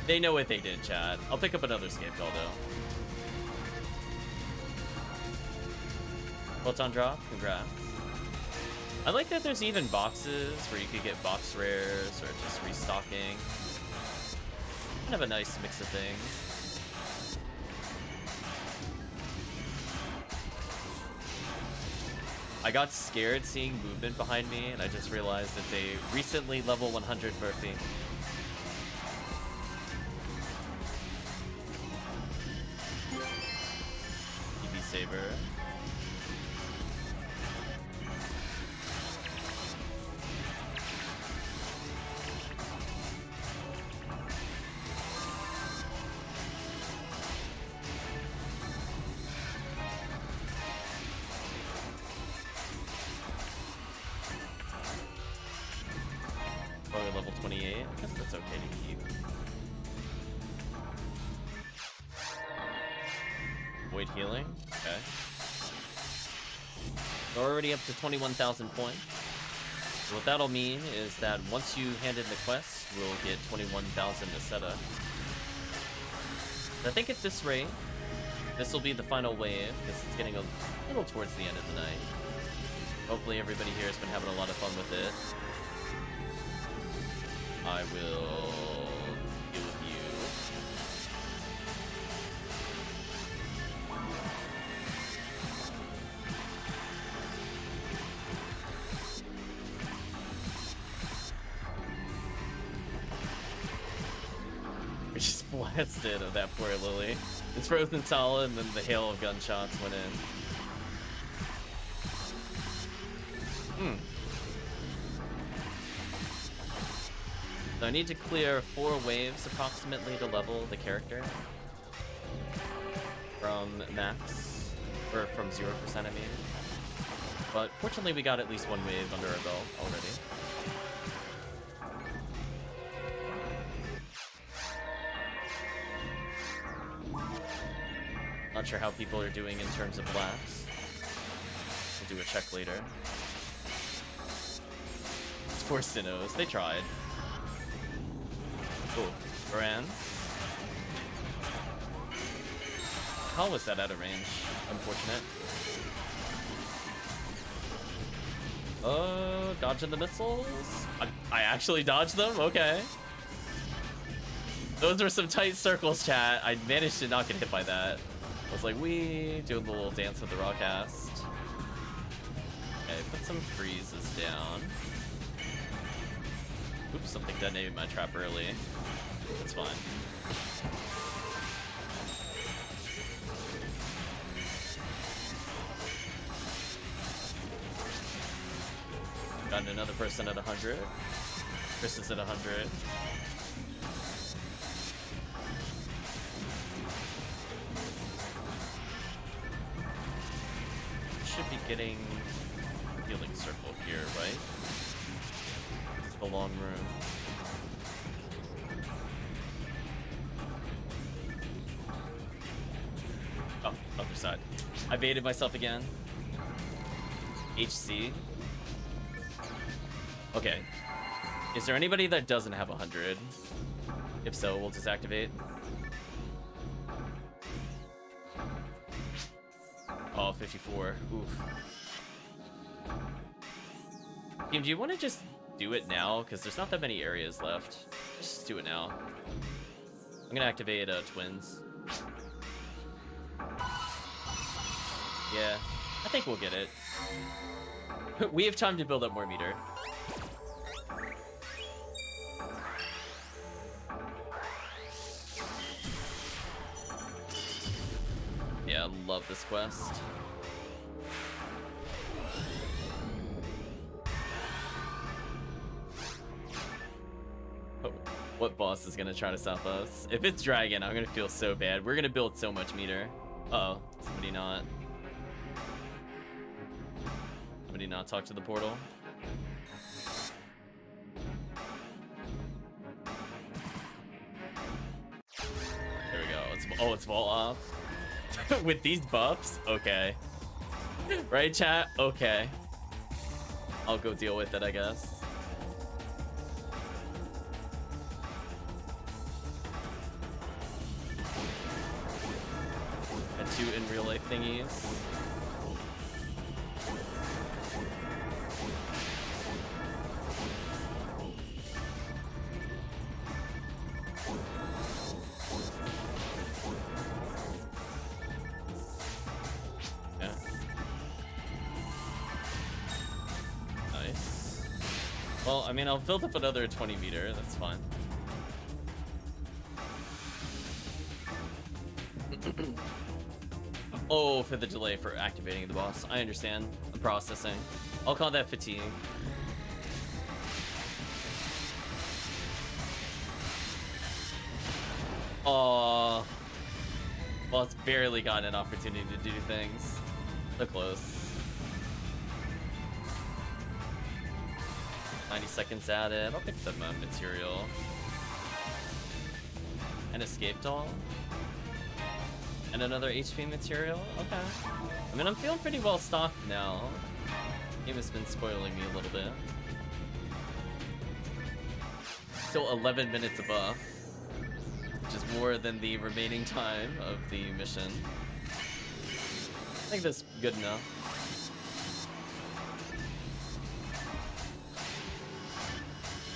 They know what they did, chat. I'll pick up another Scapegoat though. Photon drop, congrats. I like that there's even boxes where you could get box rares or just restocking. Kind of a nice mix of things. I got scared seeing movement behind me, and I just realized it's a recently level 100 Murphy. EV Saber. Level 28. I guess that's okay to keep. Void healing. Okay. We're already up to 21,000 points. So what that'll mean is that once you hand in the quest, we'll get 21,000 Aseta. I think at this rate, this will be the final wave, because it's getting a little towards the end of the night. Hopefully everybody here has been having a lot of fun with it. I will deal with you. We just blasted of that poor Lily. It's frozen solid, and then the hail of gunshots went in. So I need to clear 4 waves approximately to level the character from max, or from 0%, I mean. But fortunately, we got at least 1 wave under our belt already. Not sure how people are doing in terms of laps. We'll do a check later. It's 4 Sinnohs. They tried. Oh, Brand. How was that out of range? Unfortunate. Oh, dodging the missiles? I actually dodged them? Okay. Those were some tight circles, chat. I managed to not get hit by that. I was like, wee, doing the little dance with the raw cast. Okay, put some freezes down. Oops, something detonated my trap early. That's fine. Got another person at 100. Chris is at 100. Should be getting healing circle here, right? This is the long room. Oh, other side. I baited myself again. HC. Okay. Is there anybody that doesn't have 100? If so, we'll disactivate. Oh, 54. Oof. Team, do you want to just do it now? Because there's not that many areas left. Let's just do it now. I'm going to activate Twins. Yeah, I think we'll get it. We have time to build up more meter. Yeah, I love this quest. Oh, what boss is gonna try to stop us? If it's Dragon, I'm gonna feel so bad. We're gonna build so much meter. Uh-oh, somebody not talk to the portal. There we go. It's vault off. With these buffs? Okay. Right, chat? Okay. I'll go deal with it, I guess. And 2 in real life thingies. Well, I mean, I'll build up another 20 meter. That's fine. Oh, for the delay for activating the boss. I understand. I'm processing. I'll call that fatigue. Oh, well, it's barely gotten an opportunity to do things. So close. 90 seconds added. I'll pick the material. An escape doll. And another HP material. Okay. I mean, I'm feeling pretty well stocked now. The game has been spoiling me a little bit. Still 11 minutes above, which is more than the remaining time of the mission. I think that's good enough.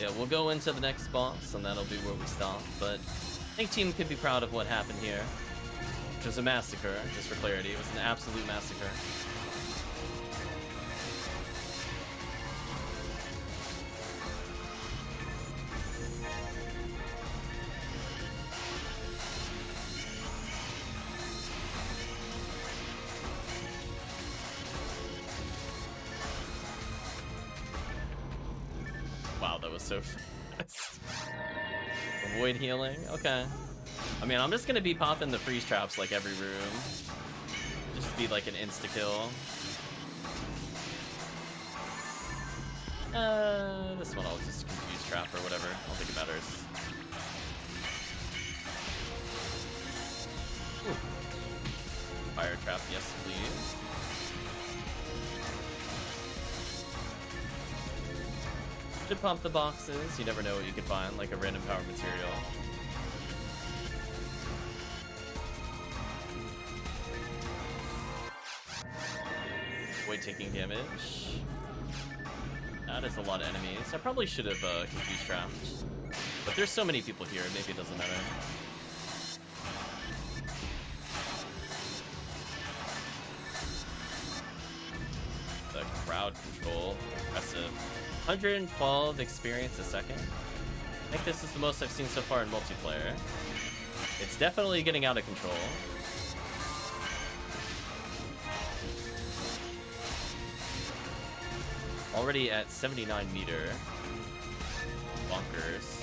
Yeah, we'll go into the next boss, and that'll be where we stop, but I think team could be proud of what happened here. Which was a massacre, just for clarity. It was an absolute massacre. Wow, that was so fast. Avoid healing? Okay. I mean, I'm just gonna be popping the freeze traps like every room. Just be like an insta-kill. This one I'll just confuse trap or whatever. I don't think it matters. Ooh. Fire trap, yes please. Should pump the boxes. You never know what you could find, like a random power material. Avoid taking damage. That is a lot of enemies. I probably should have confused trapped. But there's so many people here, maybe it doesn't matter. The crowd control, impressive. 112 experience a second. I think this is the most I've seen so far in multiplayer. It's definitely getting out of control. Already at 79 meter. Bonkers.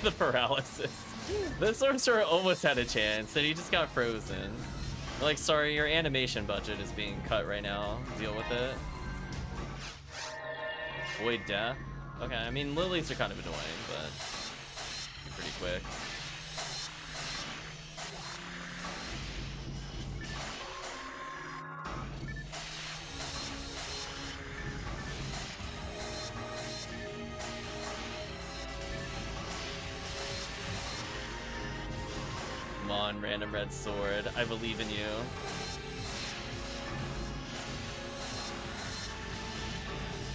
The paralysis. The sorcerer almost had a chance, and he just got frozen. Like, sorry, your animation budget is being cut right now. Deal with it. Void death. Okay, I mean, lilies are kind of annoying, but pretty quick. Come on, random red sword. I believe in you.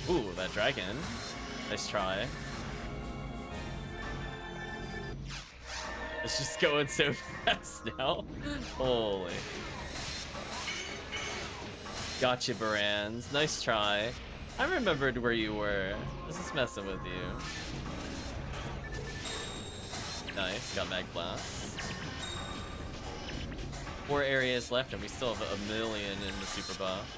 Ooh, that dragon. Nice try. It's just going so fast now. Holy. Gotcha, Barans. Nice try. I remembered where you were. This is messing with you. Nice, got Mag Blast. 4 areas left, and we still have a million in the super buff.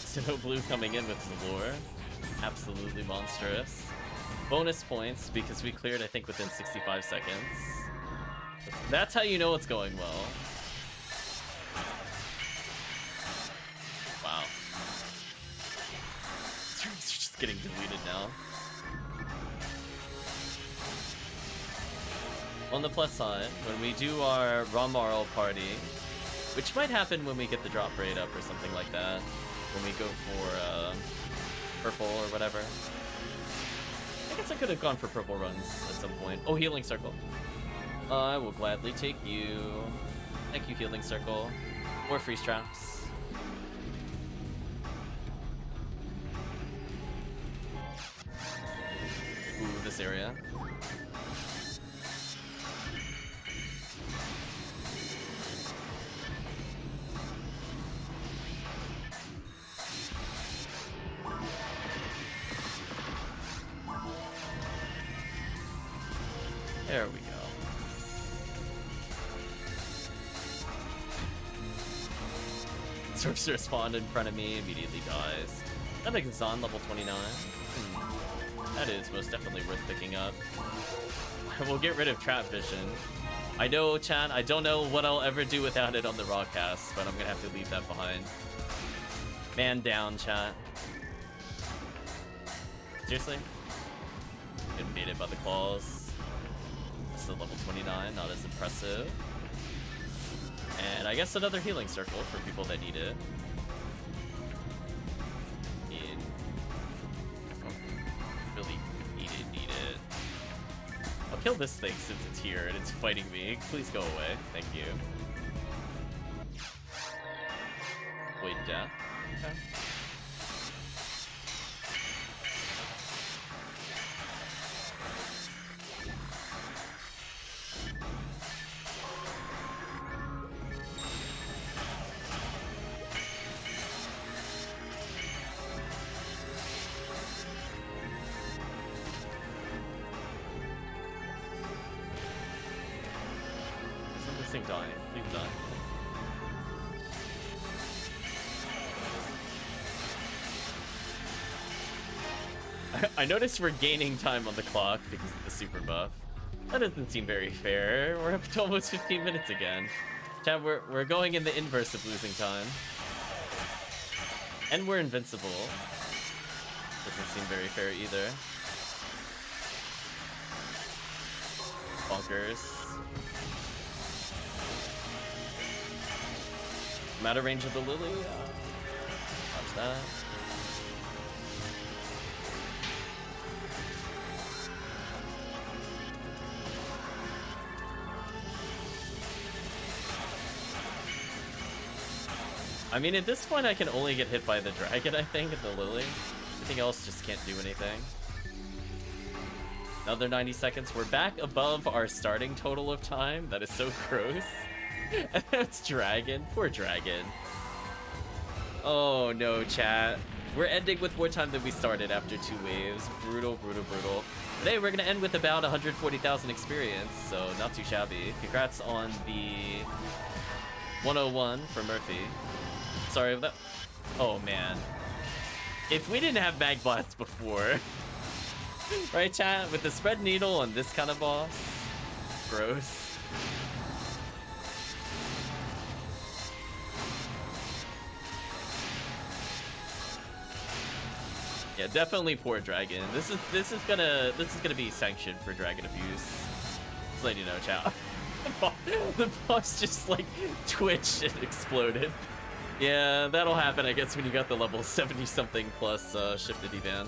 Snow Blue coming in with Zalor. Absolutely monstrous. Bonus points because we cleared, I think, within 65 seconds. That's how you know it's going well. Wow. These rooms are just getting deleted now. On the plus side, when we do our Ramarl party, which might happen when we get the drop rate up or something like that, when we go for purple or whatever. I guess I could have gone for purple runs at some point. Oh, Healing Circle. I will gladly take you. Thank you, Healing Circle. More freeze traps. Ooh, this area. There we go. Sorcerer spawned in front of me, immediately dies. That makes Zon level 29. That is most definitely worth picking up. We'll get rid of Trap Vision. I know, chat, I don't know what I'll ever do without it on the Rawcast, but I'm gonna have to leave that behind. Man down, chat. Seriously? Getting baited by the claws. Still level 29, not as impressive. And I guess another Healing Circle for people that need it. Really need it. I'll kill this thing since it's here and it's fighting me. Please go away. Thank you. Wait, death. Okay. losing time. Please die. I noticed we're gaining time on the clock because of the super buff. That doesn't seem very fair. We're up to almost 15 minutes again. Chat, we're going in the inverse of losing time. And we're invincible. Doesn't seem very fair either. Bonkers. I'm out of range of the Lily. Watch that. I mean, at this point, I can only get hit by the dragon, I think, and the Lily. Everything else just can't do anything. Another 90 seconds. We're back above our starting total of time. That is so gross. And that's dragon. Poor dragon. Oh, no, chat. We're ending with more time than we started after 2 waves. Brutal, brutal, brutal. Today, we're going to end with about 140,000 experience, so not too shabby. Congrats on the 101 for Murphy. Sorry about that. Oh, man. If we didn't have mag blasts before, right, chat? With the spread needle and this kind of boss, gross. Yeah, definitely poor dragon. This is gonna be sanctioned for dragon abuse. Just letting you know, chat. The boss just like twitched and exploded. Yeah, that'll happen, I guess, when you got the level 70-something plus shifted evan.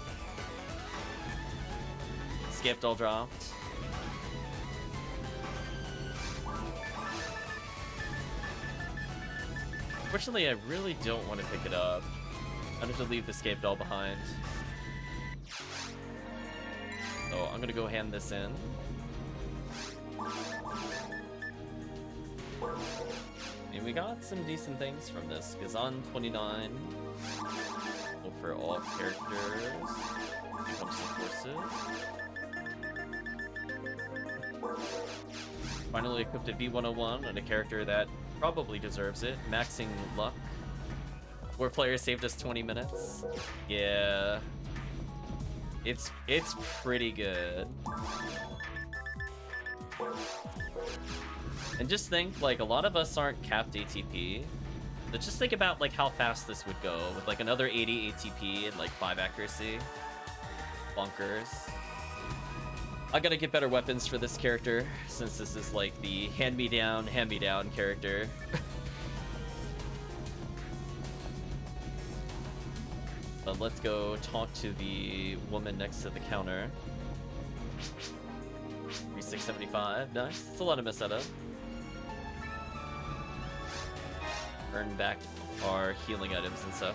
Skipped all dropped. Fortunately, I really don't want to pick it up. I have to leave the escape doll behind. So I'm gonna go hand this in. And we got some decent things from this. Gazan 29. Well, for all characters. Become subversive. Finally equipped a V101 on a character that probably deserves it. Maxing luck. 4 players saved us 20 minutes. Yeah. It's pretty good. And just think, like, a lot of us aren't capped ATP. But just think about, like, how fast this would go with, like, another 80 ATP and, like, 5 accuracy. Bonkers. I gotta get better weapons for this character, since this is, like, the hand-me-down character. But let's go talk to the woman next to the counter. 3675, nice. It's a lot of mess setup. Earn back our healing items and such.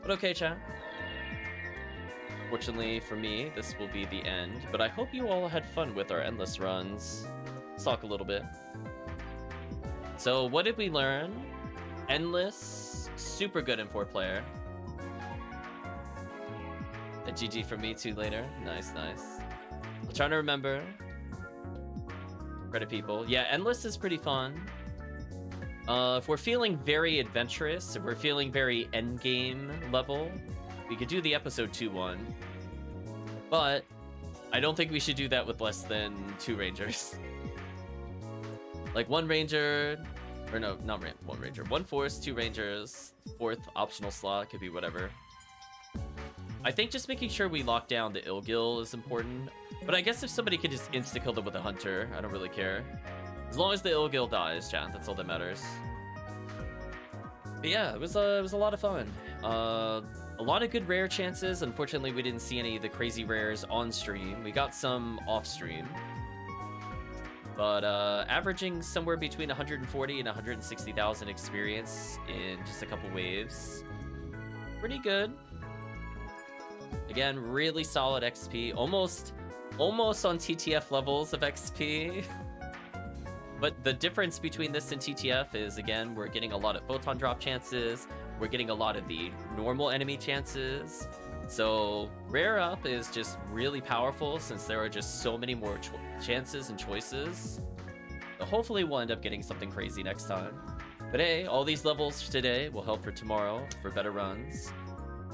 But okay, chat. Fortunately for me, this will be the end, but I hope you all had fun with our endless runs. Let's talk a little bit. So what did we learn? Endless, super good in 4-player. A GG from me too later. Nice, nice. I'm trying to remember. Credit people. Yeah, endless is pretty fun. If we're feeling very adventurous, if we're feeling very endgame level, we could do the episode 2 one. But I don't think we should do that with less than 2 rangers. Like 1 ranger, or no, not 1 ranger. 1 force, 2 rangers, 4th optional slot, could be whatever. I think just making sure we lock down the Ilgil is important. But I guess if somebody could just insta-kill them with a hunter, I don't really care. As long as the Ilgil dies, chat, that's all that matters. But yeah, it was a lot of fun. A lot of good rare chances. Unfortunately, we didn't see any of the crazy rares on stream. We got some off stream. But averaging somewhere between 140 and 160,000 experience in just a couple waves. Pretty good. Again, really solid XP. Almost on TTF levels of XP. But the difference between this and TTF is, again, we're getting a lot of photon drop chances. We're getting a lot of the normal enemy chances. So rare up is just really powerful since there are just so many more chances and choices. So hopefully we'll end up getting something crazy next time. But hey, all these levels today will help for tomorrow for better runs.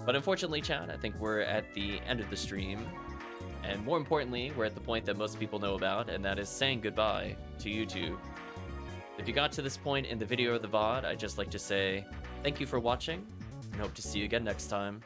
But unfortunately, chat, I think we're at the end of the stream. And more importantly, we're at the point that most people know about, and that is saying goodbye to YouTube. If you got to this point in the video or the VOD, I'd just like to say thank you for watching, and hope to see you again next time.